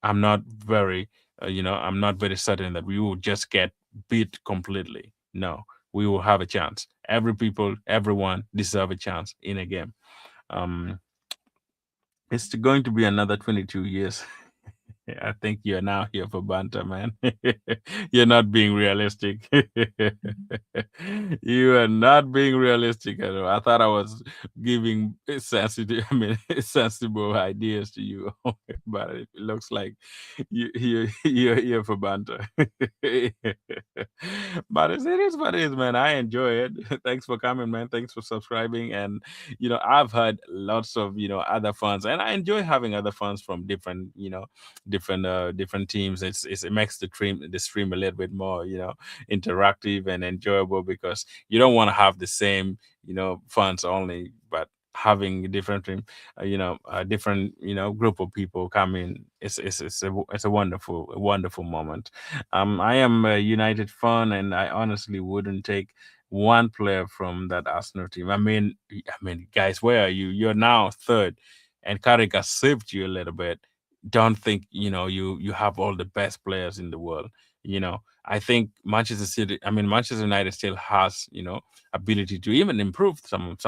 I'm not very I'm not very certain that we will just get beat completely. No, we will have a chance. Everyone deserve a chance in a game. Um, it's going to be another 22 years. I think you're now here for banter, man. You're not being realistic. You are not being realistic at all. I thought I was giving sensitive, sensible ideas to you, but it looks like you're here for banter. But it is what it is, man. I enjoy it. Thanks for coming, man. Thanks for subscribing. And I've heard lots of other fans, and I enjoy having other fans from different teams. It makes the stream a little bit more interactive and enjoyable, because you don't want to have the same fans only, but having a different team, a different group of people come in. It's a wonderful moment. I am a United fan, and I honestly wouldn't take one player from that Arsenal team. I mean, guys, where are you? You're now third, and Carragher saved you a little bit. Don't think you have all the best players in the world. I think Manchester United still has ability to even improve some of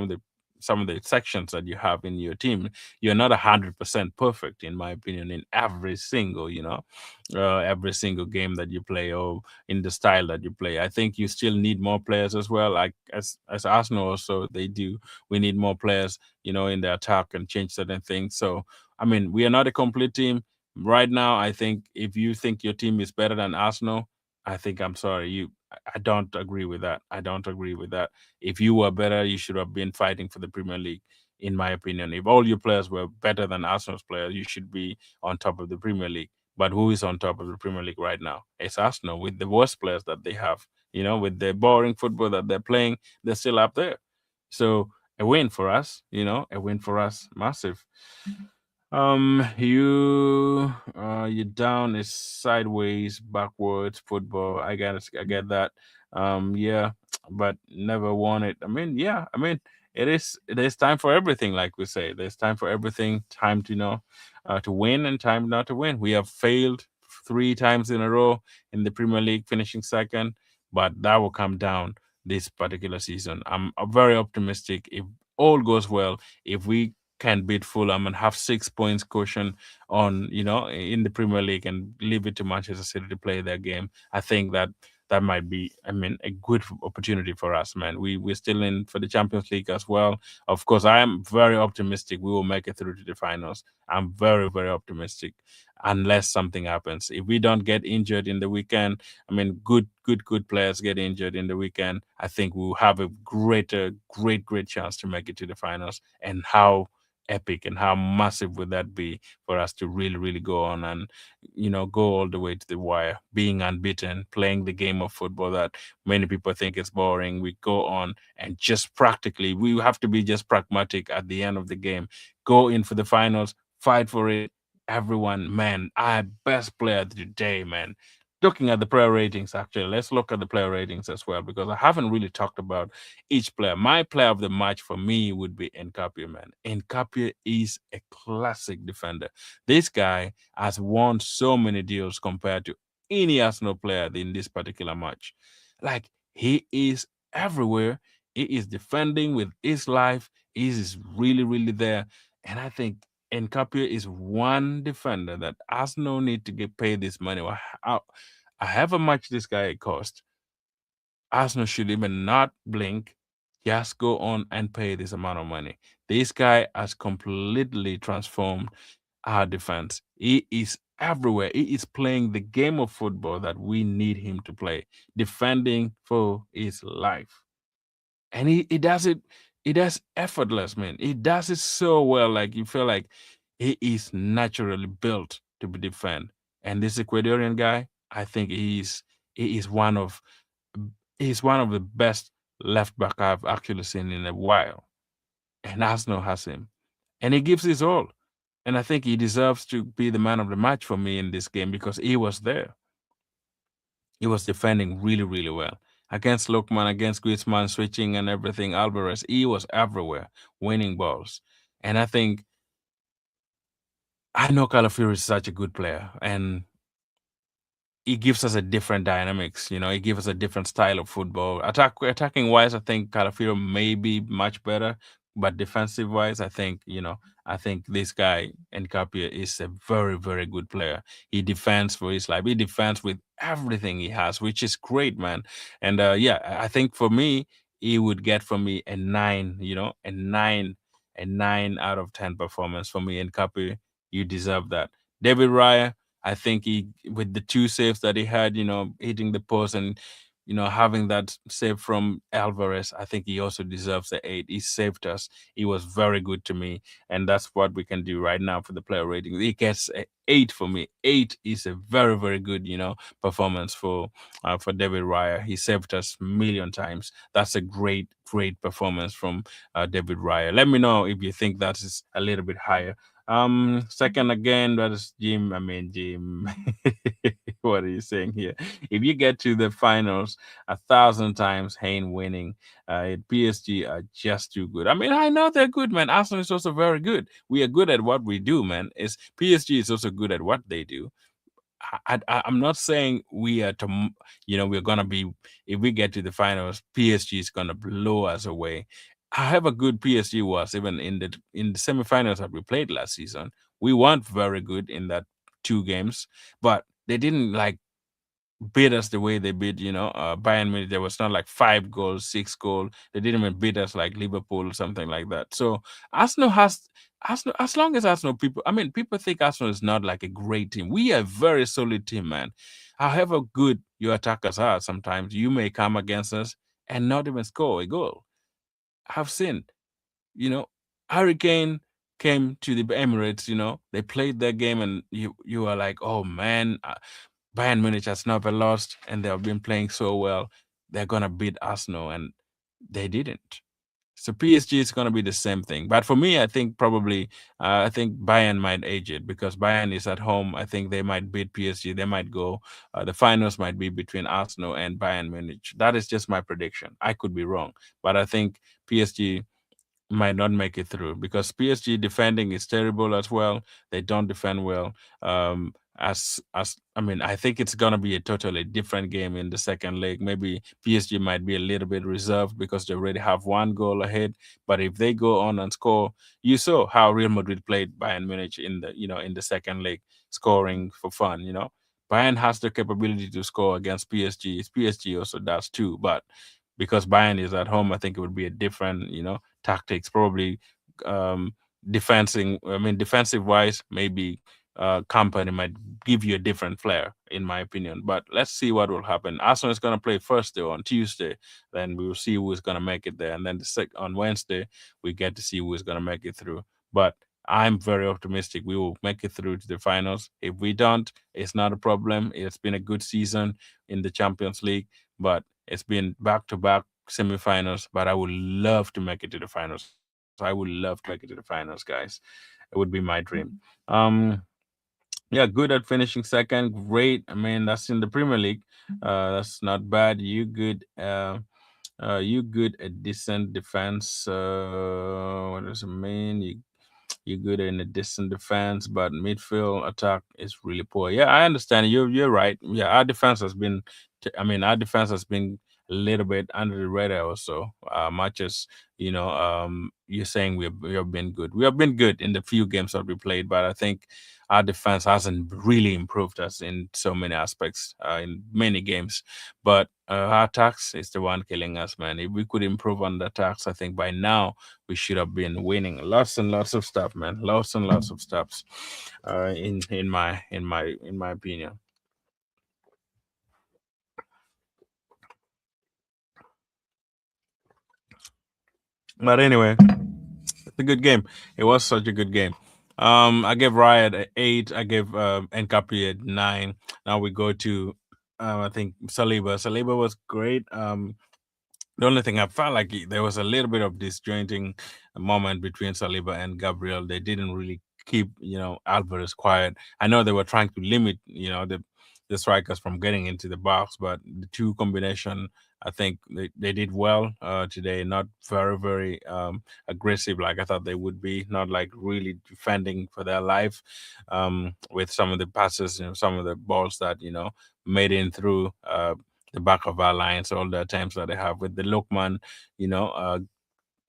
the some of the sections that you have in your team, you're not 100% perfect, in my opinion, in every single, every single game that you play or in the style that you play. I think you still need more players as well. Like as Arsenal also they do. We need more players, in the attack and change certain things. So I mean, we are not a complete team right now. I think if you think your team is better than Arsenal, I think I'm sorry. I don't agree with that. I don't agree with that. If you were better, you should have been fighting for the Premier League. In my opinion, if all your players were better than Arsenal's players, you should be on top of the Premier League. But who is on top of the Premier League right now? It's Arsenal with the worst players that they have. With the boring football that they're playing, they're still up there. So a win for us, a win for us, massive. You down is sideways, backwards football. I get that. Yeah, but never won it. I mean, yeah, I mean, it is time for everything, like we say. There's time for everything. Time to to win and time not to win. We have failed 3 times in a row in the Premier League, finishing second, but that will come down this particular season. I'm very optimistic. If all goes well, if we can beat Fulham and have 6 points cushion on in the Premier League and leave it to Manchester City to play their game. I think that might be, I mean, a good opportunity for us, man. We're still in for the Champions League as well. Of course, I am very optimistic we will make it through to the finals. I'm very, very optimistic, unless something happens. If we don't get injured in the weekend, I mean, good players get injured in the weekend, I think we'll have a great chance to make it to the finals. And how epic and how massive would that be for us to really, really go on and go all the way to the wire, being unbeaten, playing the game of football that many people think is boring. We go on and just practically, we have to be just pragmatic at the end of the game. Go in for the finals, fight for it. Everyone, man, our best player today, man. Looking at the player ratings, actually, let's look at the player ratings as well because I haven't really talked about each player. My player of the match for me would be Nkapia, man. Nkapia is a classic defender. This guy has won so many deals compared to any Arsenal player in this particular match. Like he is everywhere. He is defending with his life. He is really, really there. And I think Nkapia is one defender that Arsenal need to get paid this money. However much this guy cost, Arsenal should even not blink, just go on and pay this amount of money. This guy has completely transformed our defense. He is everywhere. He is playing the game of football that we need him to play, defending for his life. And he does it, he does effortless, man. He does it so well. Like you feel like he is naturally built to be defend. And this Ecuadorian guy, I think he is one of he's one of the best left back I've actually seen in a while. And Arsenal has him. And he gives his all. And I think he deserves to be the man of the match for me in this game because he was there. He was defending really, really well. Against Lokman, against Griezmann, switching and everything, Alvarez, he was everywhere, winning balls. And I know Calafiori is such a good player. And he gives us a different dynamics. He gives us a different style of football. Attacking wise, I think Calafiero may be much better, but defensive wise, I think this guy Nkapia is a very, very good player. He defends for his life. He defends with everything he has, which is great, man. And yeah, I think for me, he would get for me a 9. A 9 out of 10 performance for me. Nkapia, you deserve that. David Raya. I think he, with the 2 saves that he had, hitting the post and, having that save from Alvarez, I think he also deserves the 8. He saved us. He was very good to me. And that's what we can do right now for the player rating. He gets a 8 for me. 8 is a very, very good, performance for David Raya. He saved us a million times. That's a great performance from David Raya. Let me know if you think that is a little bit higher. Second again, that is Jim. I mean, Jim. What are you saying here? If you get to the finals 1,000 times, Hayne winning, PSG are just too good. I mean, I know they're good, man. Arsenal is also very good. We are good at what we do, man. Is PSG is also good at what they do. I'm not saying we are we're gonna be, if we get to the finals, PSG is gonna blow us away. however good PSG was, even in the semifinals that we played last season, we weren't very good in that two games, but they didn't like beat us the way they beat, Bayern Munich. There was not like 5 goals, 6 goal. They didn't even beat us like Liverpool or something like that. So Arsenal has Arsenal, as long as Arsenal people, I mean, people think Arsenal is not like a great team. We are a very solid team, man. However good your attackers are, sometimes you may come against us and not even score a goal. I've seen, you know, Hurricane came to the Emirates, they played their game, and you are like, oh man, Bayern Munich has never lost, and they have been playing so well. They're gonna beat Arsenal, and they didn't. So PSG is gonna be the same thing. But for me, I think probably I think Bayern might edge it because Bayern is at home. I think they might beat PSG. They might go. The finals might be between Arsenal and Bayern Munich. That is just my prediction. I could be wrong, but I think PSG might not make it through because PSG defending is terrible as well. They don't defend well. As I mean, I think it's gonna be a totally different game in the second leg. Maybe PSG might be a little bit reserved because they already have 1 goal ahead. But if they go on and score, you saw how Real Madrid played Bayern Munich in the second leg, scoring for fun. Bayern has the capability to score against PSG. PSG also does too, but because Bayern is at home, I think it would be a different, tactics. Probably um, defensive wise, maybe company might give you a different flair, in my opinion. But let's see what will happen. Arsenal is going to play first though on Tuesday. Then we will see who is going to make it there, and then on Wednesday we get to see who is going to make it through. But I'm very optimistic we will make it through to the finals. If we don't, it's not a problem. It's been a good season in the Champions League, but it's been back to back semifinals. But I would love to make it to the finals. I would love to make it to the finals, guys. It would be my dream. Um, yeah, good at finishing second. Great. I mean, that's in the Premier League. That's not bad. You good. You good at decent defense. What does it mean? You're good in a distant defense, but midfield attack is really poor. Yeah, I understand. You're right. Yeah, our defense has been. Our defense has been a little bit under the radar also. Much as you're saying we have been good. We have been good in the few games that we played, but I think our defense hasn't really improved us in so many aspects in many games. But our attacks is the one killing us, man. If we could improve on the attacks, I think by now we should have been winning lots and lots of stuff, man. Lots and lots of stuffs. In my opinion. But anyway, it's a good game. It was such a good game. I gave Riot an 8. I gave Nkapi a 9. Now we go to I think Saliba. Saliba was great. The only thing I felt like there was a little bit of disjointing moment between Saliba and Gabriel. They didn't really keep, Alvarez quiet. I know they were trying to limit, the strikers from getting into the box, but the two combination, I think they did well today. Not very, very aggressive like I thought they would be. Not like really defending for their life with some of the passes, some of the balls that, made in through. The back of our lines, all the attempts that they have with the Lookman,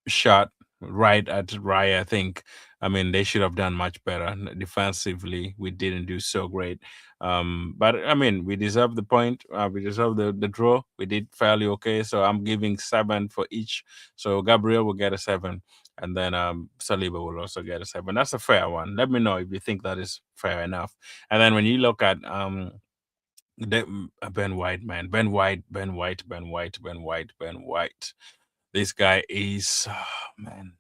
shot right at Raya. I think, I mean, they should have done much better defensively. We didn't do so great. But I mean, we deserve the point. We deserve the draw. We did fairly okay. So I'm giving 7 for each. So Gabriel will get a 7. And then Saliba will also get a 7. That's a fair one. Let me know if you think that is fair enough. And then when you look at Ben White, man. Ben White, Ben White, Ben White, Ben White, Ben White. This guy is, man.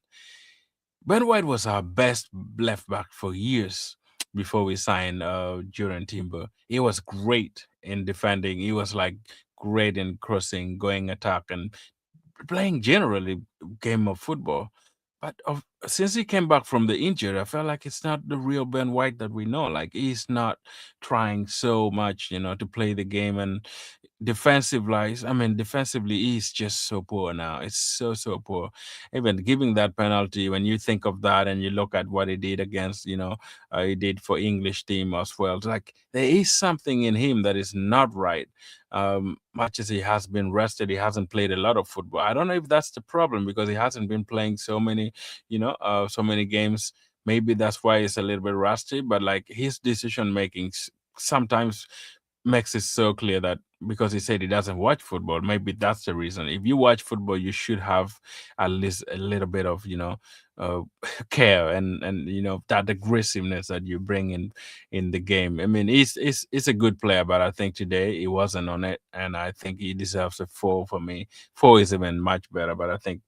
Ben White was our best left back for years before we signed Juran Timber. He was great in defending. He was like great in crossing, going attack, and playing generally game of football. But since he came back from the injury, I felt like it's not the real Ben White that we know. Like he's not trying so much, to play the game, and defensive lies. I mean, defensively, he's just so poor now. It's so poor. Even giving that penalty, when you think of that and you look at what he did against, he did for English team as well. It's like there is something in him that is not right. Much as he has been rested, he hasn't played a lot of football. I don't know if that's the problem because he hasn't been playing so many games. Maybe that's why he's a little bit rusty. But like his decision making sometimes makes it so clear that because he said he doesn't watch football, maybe that's the reason. If you watch football, you should have at least a little bit of uh, care and that aggressiveness that you bring in the game. I mean, he's a good player, but I think today he wasn't on it, and I think he deserves a 4 for me. 4 is even much better, but I think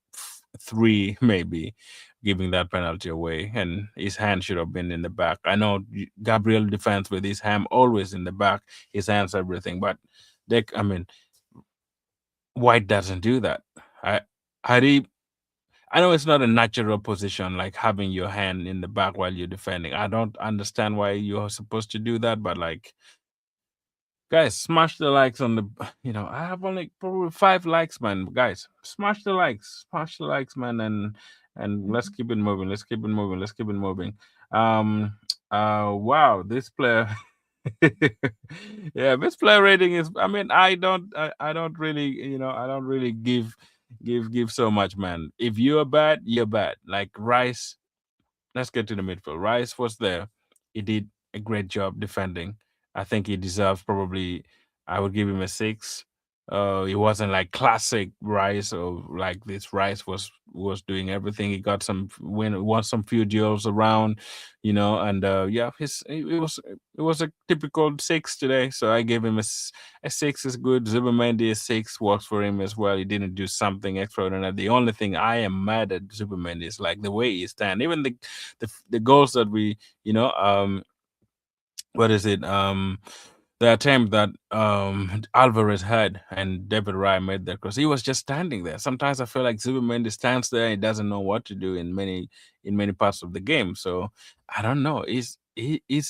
3 maybe giving that penalty away, and his hand should have been in the back. I know Gabriel defends with his hand always in the back, his hands everything, but I mean, White doesn't do that. I Hari, I know it's not a natural position like having your hand in the back while you're defending. I don't understand why you're supposed to do that, but like guys, smash the likes on the. I have only probably 5 likes, man. Guys, smash the likes, man, and let's keep it moving. Let's keep it moving. Let's keep it moving. Um, wow, this player. Yeah, this player rating is. I mean, I don't really, I don't really give so much, man. If you're bad, you're bad. Like Rice, let's get to the midfield. Rice was there. He did a great job defending. I think he deserves probably. I would give him a 6. He wasn't like classic Rice or like this Rice was doing everything. He got won some few duels around, and yeah, it was a typical 6 today. So I gave him a 6 is good. Zubamendi a 6 works for him as well. He didn't do something extraordinary. The only thing I am mad at Zubamendi is like the way he stand. Even the goals that we, what is it? The attempt that Alvarez had and David Raya made there because he was just standing there. Sometimes I feel like Zubimendi stands there and he doesn't know what to do in many parts of the game. So I don't know. He's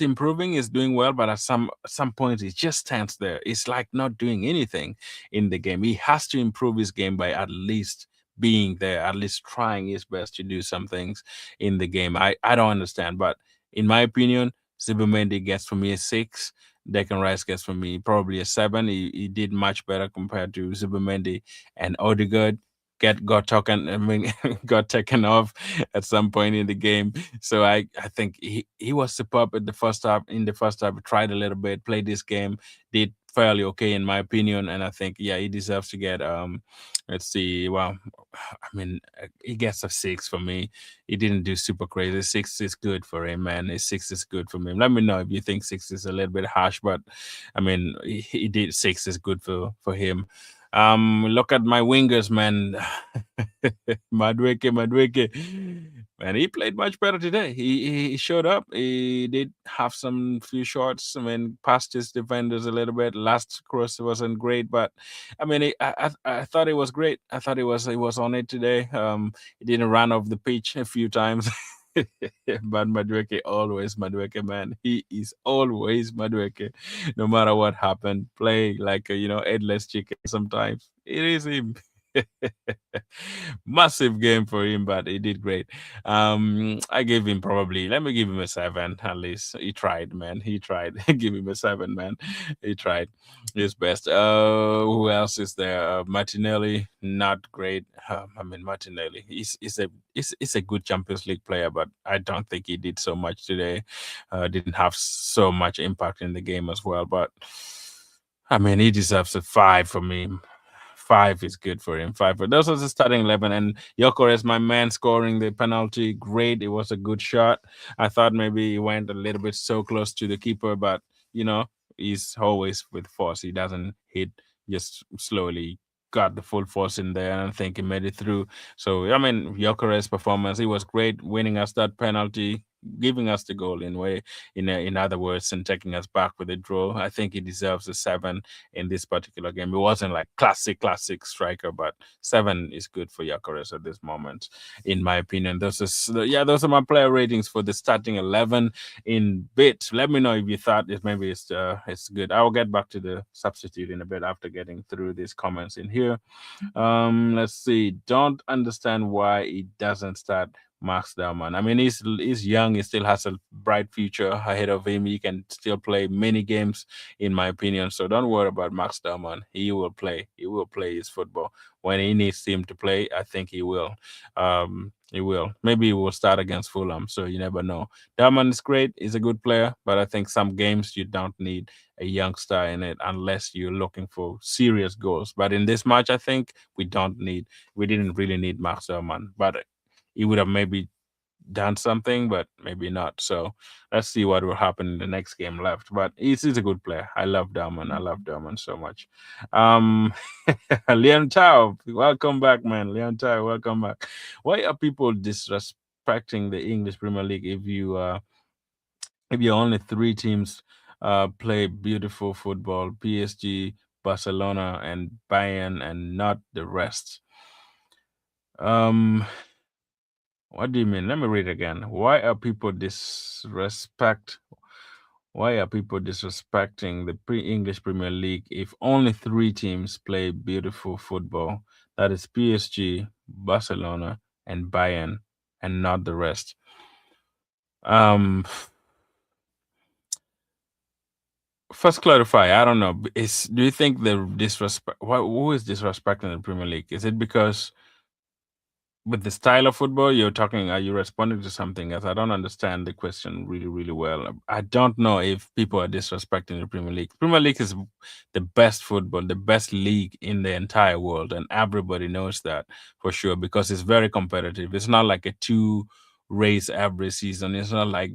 improving, he's doing well, but at some point he just stands there. It's like not doing anything in the game. He has to improve his game by at least being there, at least trying his best to do some things in the game. I don't understand, but in my opinion, Zubimendi gets for me a 6. Declan Rice gets for me probably a 7. He did much better compared to Zubimendi and Odegaard. Got taken. I mean, got taken off at some point in the game. So I think he was superb at the first half. In the first half, he tried a little bit, played this game, did fairly okay in my opinion, and I think yeah, he deserves to get let's see. Well, I mean, he gets a 6 for me. He didn't do super crazy. 6 is good for him, man. A 6 is good for me. Let me know if you think 6 is a little bit harsh, but I mean, he did 6 is good for him. Look at my wingers, man. Madweke. Man, he played much better today. He showed up. He did have some few shots. I mean, passed his defenders a little bit. Last cross wasn't great, but I mean, I thought it was great. I thought he was on it today. He didn't run off the pitch a few times. But Madueke, man. He is always Madueke, no matter what happened. Play like a headless chicken sometimes. It is him. Massive game for him, but he did great. I gave him probably. Let me give him a 7 at least. He tried, man. He tried. Give him a 7, man. He tried his best. Who else is there? Martinelli, not great. I mean, Martinelli. He's a good Champions League player, but I don't think he did so much today. Didn't have so much impact in the game as well, but. I mean, he deserves a 5 for me. 5 is good for him. 5. But those was the starting 11. And Gyökeres, my man, scoring the penalty. Great. It was a good shot. I thought maybe he went a little bit so close to the keeper, but, he's always with force. He doesn't hit just slowly. Got the full force in there, and I think he made it through. So, I mean, Gyökeres' performance, he was great, winning us that penalty, giving us the goal in way, in other words, and taking us back with a draw. I think he deserves a 7 in this particular game. It wasn't like classic striker, but 7 is good for Gyökeres at this moment, in my opinion. Those are my player ratings for the starting 11 in bit. Let me know if you thought it's good. I'll get back to the substitute in a bit after getting through these comments in here. Let's see. Don't understand why he doesn't start Max Dellman. I mean, he's young. He still has a bright future ahead of him. He can still play many games, in my opinion. So don't worry about Max Dellman. He will play. He will play his football when he needs him to play. I think he will. He will. Maybe he will start against Fulham. So you never know. Dellman is great. He's a good player, but I think some games you don't need a youngster in it unless you're looking for serious goals. But in this match, I think we didn't really need Max Dellman, but he would have maybe done something, but maybe not. So let's see what will happen in the next game left. But he's a good player. I love Derman. I love Derman so much. Um, Leon Tao, welcome back, man. Leon Tao, welcome back. Why are people disrespecting the English Premier League if you only three teams play beautiful football? PSG, Barcelona, and Bayern, and not the rest. Um, what do you mean? Let me read again. Why are people disrespecting the English Premier League if only three teams play beautiful football? That is PSG, Barcelona, and Bayern, and not the rest. Um, First, clarify. I don't know. Do you think the disrespect? Who is disrespecting the Premier League? Is it because with the style of football you're talking, are you responding to something else? I don't understand the question really well. I don't know if people are disrespecting the Premier League is the best football, the best league in the entire world, and everybody knows that for sure, because it's very competitive. It's not like a two race every season. It's not like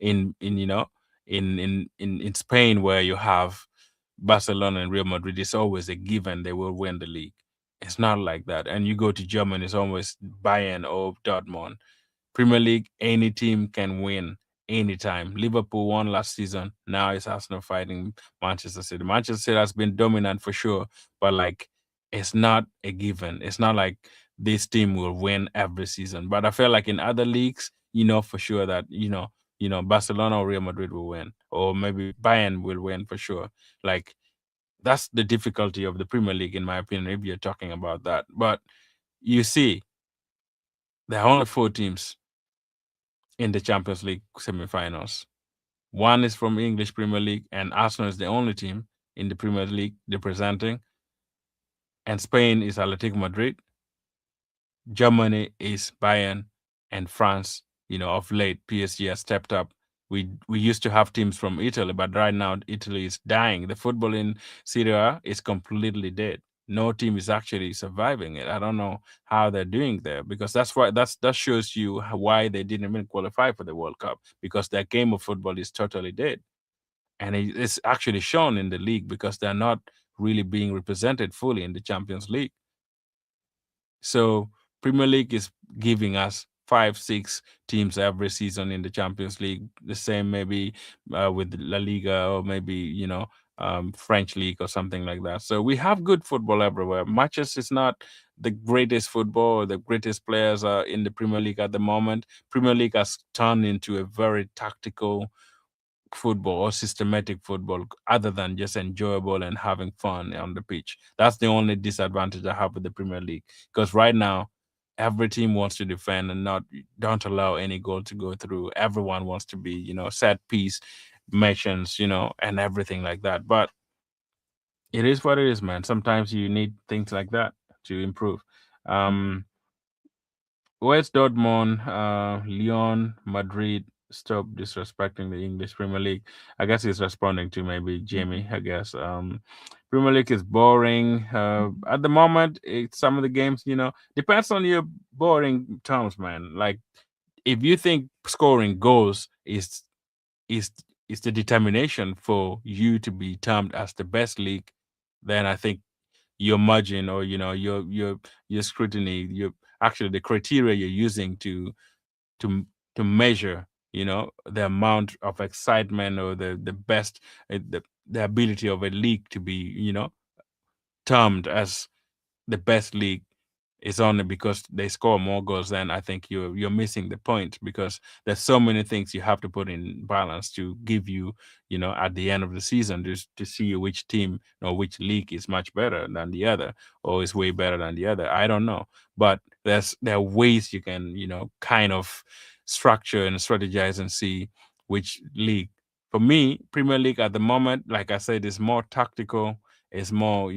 in in Spain, where you have Barcelona and Real Madrid. It's always a given they will win the league. It's not like that. And you go to Germany, it's always Bayern or Dortmund. Premier League, any team can win anytime. Liverpool won last season. Now it's Arsenal fighting Manchester City. Manchester City has been dominant for sure, but like it's not a given. It's not like this team will win every season. But I feel like in other leagues, you know for sure that Barcelona or Real Madrid will win, or maybe Bayern will win for sure. Like that's the difficulty of the Premier League, in my opinion, if you're talking about that. But you see, there are only four teams in the Champions League semifinals. One is from English Premier League, and Arsenal is the only team in the Premier League representing. And Spain is Atletico Madrid. Germany is Bayern, and France, of late PSG has stepped up. We used to have teams from Italy, but right now Italy is dying. The football in Serie A is completely dead. No team is actually surviving it. I don't know how they're doing there, because that shows you why they didn't even qualify for the World Cup, because their game of football is totally dead, and it's actually shown in the league because they're not really being represented fully in the Champions League. So Premier League is giving us 5, 6 teams every season in the Champions League. The same maybe with La Liga, or maybe French league or something like that. So we have good football everywhere. Matches is not the greatest football, or the greatest players are in the Premier League at the moment. Premier League has turned into a very tactical football or systematic football, other than just enjoyable and having fun on the pitch. That's the only disadvantage I have with the Premier League, because right now every team wants to defend and don't allow any goal to go through. Everyone wants to be, set piece missions, and everything like that. But it is what it is, man. Sometimes you need things like that to improve. Um Where's Dortmund, Lyon, Madrid? Stop disrespecting the English Premier League. I guess he's responding to maybe Jamie. I guess Premier League is boring at the moment. Some of the games, depends on your boring terms, man. Like if you think scoring goals is is the determination for you to be termed as the best league, then I think your margin, or your scrutiny, your actually the criteria you're using to to measure the amount of excitement or the best the ability of a league to be termed as the best league is only because they score more goals. Then I think you're missing the point, because there's so many things you have to put in balance to give you, at the end of the season, to see which team or which league is much better than the other, or is way better than the other. I don't know, but there are ways you can, kind of structure and strategize and see which league. For me, Premier League at the moment, like I said, is more tactical. It's more,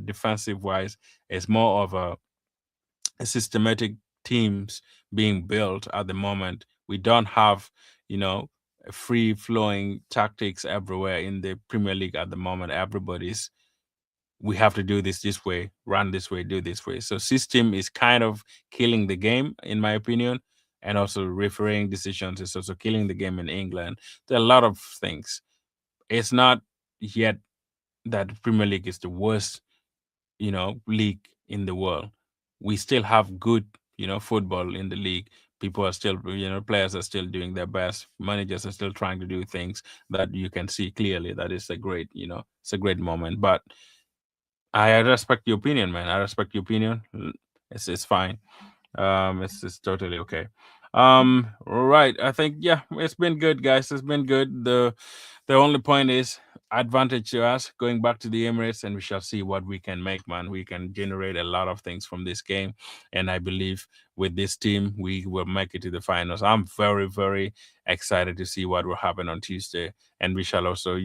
defensive wise. It's more of a systematic teams being built at the moment. We don't have, free flowing tactics everywhere in the Premier League at the moment. Everybody's we have to do this way, run this way, do this way. So system is kind of killing the game, in my opinion, and also refereeing decisions is also killing the game in England. There are a lot of things. It's not yet that the Premier League is the worst league in the world. We still have good, football in the league. People are still, players are still doing their best. Managers are still trying to do things that you can see clearly that it's a great, it's a great moment. But I respect your opinion, man. I respect your opinion. It's fine. It's totally okay. Right. I think, yeah, it's been good, guys. It's been good. The only point is advantage to us going back to the Emirates, and we shall see what we can make, man. We can generate a lot of things from this game, and I believe with this team we will make it to the finals. I'm very, very excited to see what will happen on Tuesday, and we shall also,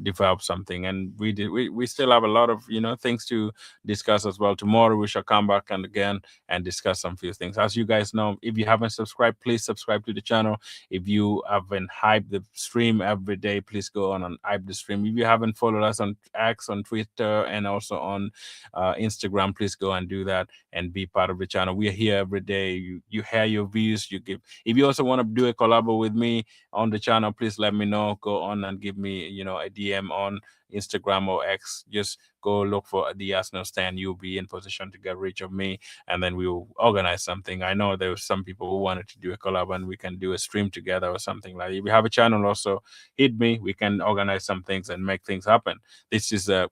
develop something. And we still have a lot of things to discuss as well. Tomorrow we shall come back and again and discuss some few things. As you guys know, if you haven't subscribed, please subscribe to the channel. If you haven't hyped the stream every day, please go on and hype the stream. If you haven't followed us on X, on Twitter, and also on Instagram, please go and do that and be part of the channel. We are here every day. You hear your views. You give. If you also want to do a collab with me on the channel, please let me know. Go on and give me, a DM on Instagram or X. Just go look for the Arsenal stand. You'll be in position to get rid of me, and then we will organize something. I know there were some people who wanted to do a collab, and we can do a stream together or something like that. If you have a channel, also hit me. We can organize some things and make things happen. This is a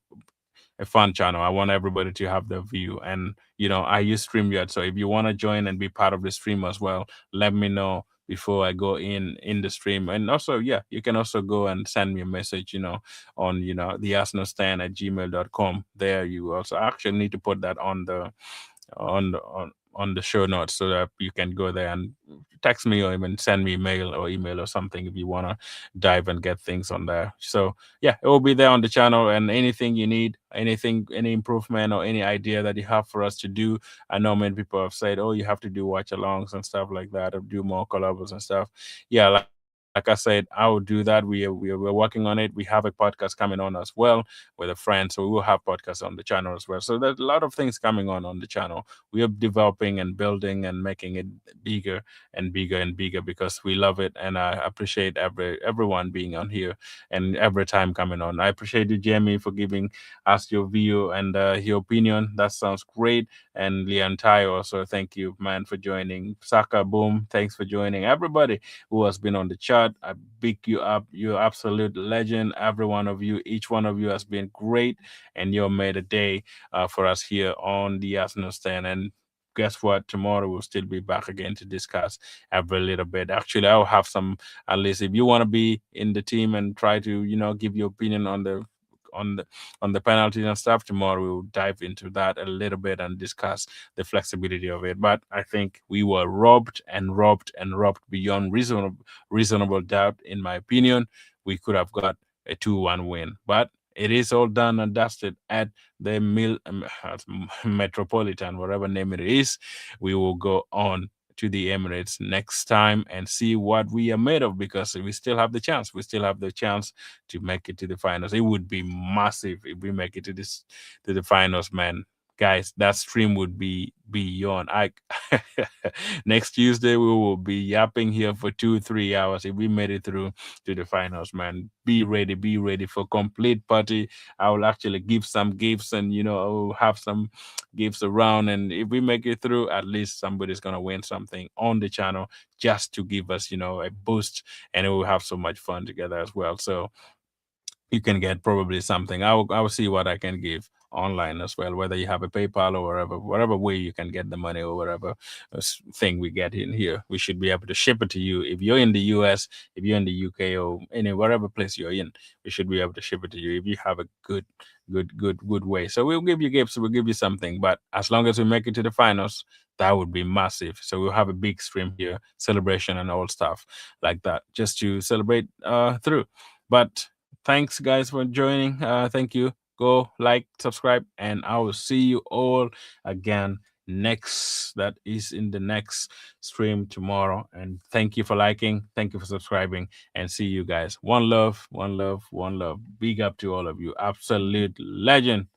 fun channel. I want everybody to have their view. And, I use StreamYard. So if you want to join and be part of the stream as well, let me know before I go in the stream. And also, yeah, you can also go and send me a message, on, the Arsenal stand at gmail.com. There you also actually need to put that on the show notes so that you can go there and text me or even send me mail or email or something if you want to dive and get things on there. So yeah, it will be there on the channel, and anything you need, anything, any improvement or any idea that you have for us to do. I know many people have said, oh, you have to do watch alongs and stuff like that, or do more collabs and stuff. Yeah, like I said, I will do that. We're working on it. We have a podcast coming on as well with a friend, so we will have podcasts on the channel as well. So there's a lot of things coming on the channel. We are developing and building and making it bigger and bigger and bigger because we love it, and I appreciate everyone being on here and every time coming on. I appreciate you, Jamie, for giving us your view and your opinion. That sounds great. And Leon Tai also, thank you, man, for joining. Saka Boom, thanks for joining. Everybody who has been on the chat, I big you up. You're absolute legend. Every one of you, each one of you has been great, and you made a day for us here on the Arsenal stand. And guess what? Tomorrow we'll still be back again to discuss every little bit. Actually, I'll have some, at least if you want to be in the team and try to, give your opinion on the on the penalties and stuff. Tomorrow we'll dive into that a little bit and discuss the flexibility of it. But I think we were robbed and robbed and robbed beyond reasonable doubt. In my opinion, we could have got a 2-1 win, but it is all done and dusted at the Metropolitan, whatever name it is. We will go on to the Emirates next time and see what we are made of, because we still have the chance. We still have the chance to make it to the finals. It would be massive if we make it to the finals, man. guys, that stream would be beyond. I next Tuesday we will be yapping here for 2 3 hours if we made it through to the finals, man. Be ready for complete party. I will actually give some gifts, and I will have some gifts around, and if we make it through, at least somebody's gonna win something on the channel just to give us, a boost, and it will have so much fun together as well. So you can get probably something. I will see what I can give online as well, whether you have a PayPal or whatever way you can get the money, or whatever thing we get in here. We should be able to ship it to you. If you're in the US, if you're in the UK, or any whatever place you're in, we should be able to ship it to you if you have a good way. So we'll give you gifts, we'll give you something, but as long as we make it to the finals, that would be massive. So we'll have a big stream here, celebration and all stuff like that, just to celebrate through. But thanks, guys, for joining. Thank you. Go like, subscribe, and I will see you all again next. That is in the next stream tomorrow. And thank you for liking. Thank you for subscribing. And see you guys. One love, one love, one love. Big up to all of you. Absolute legend.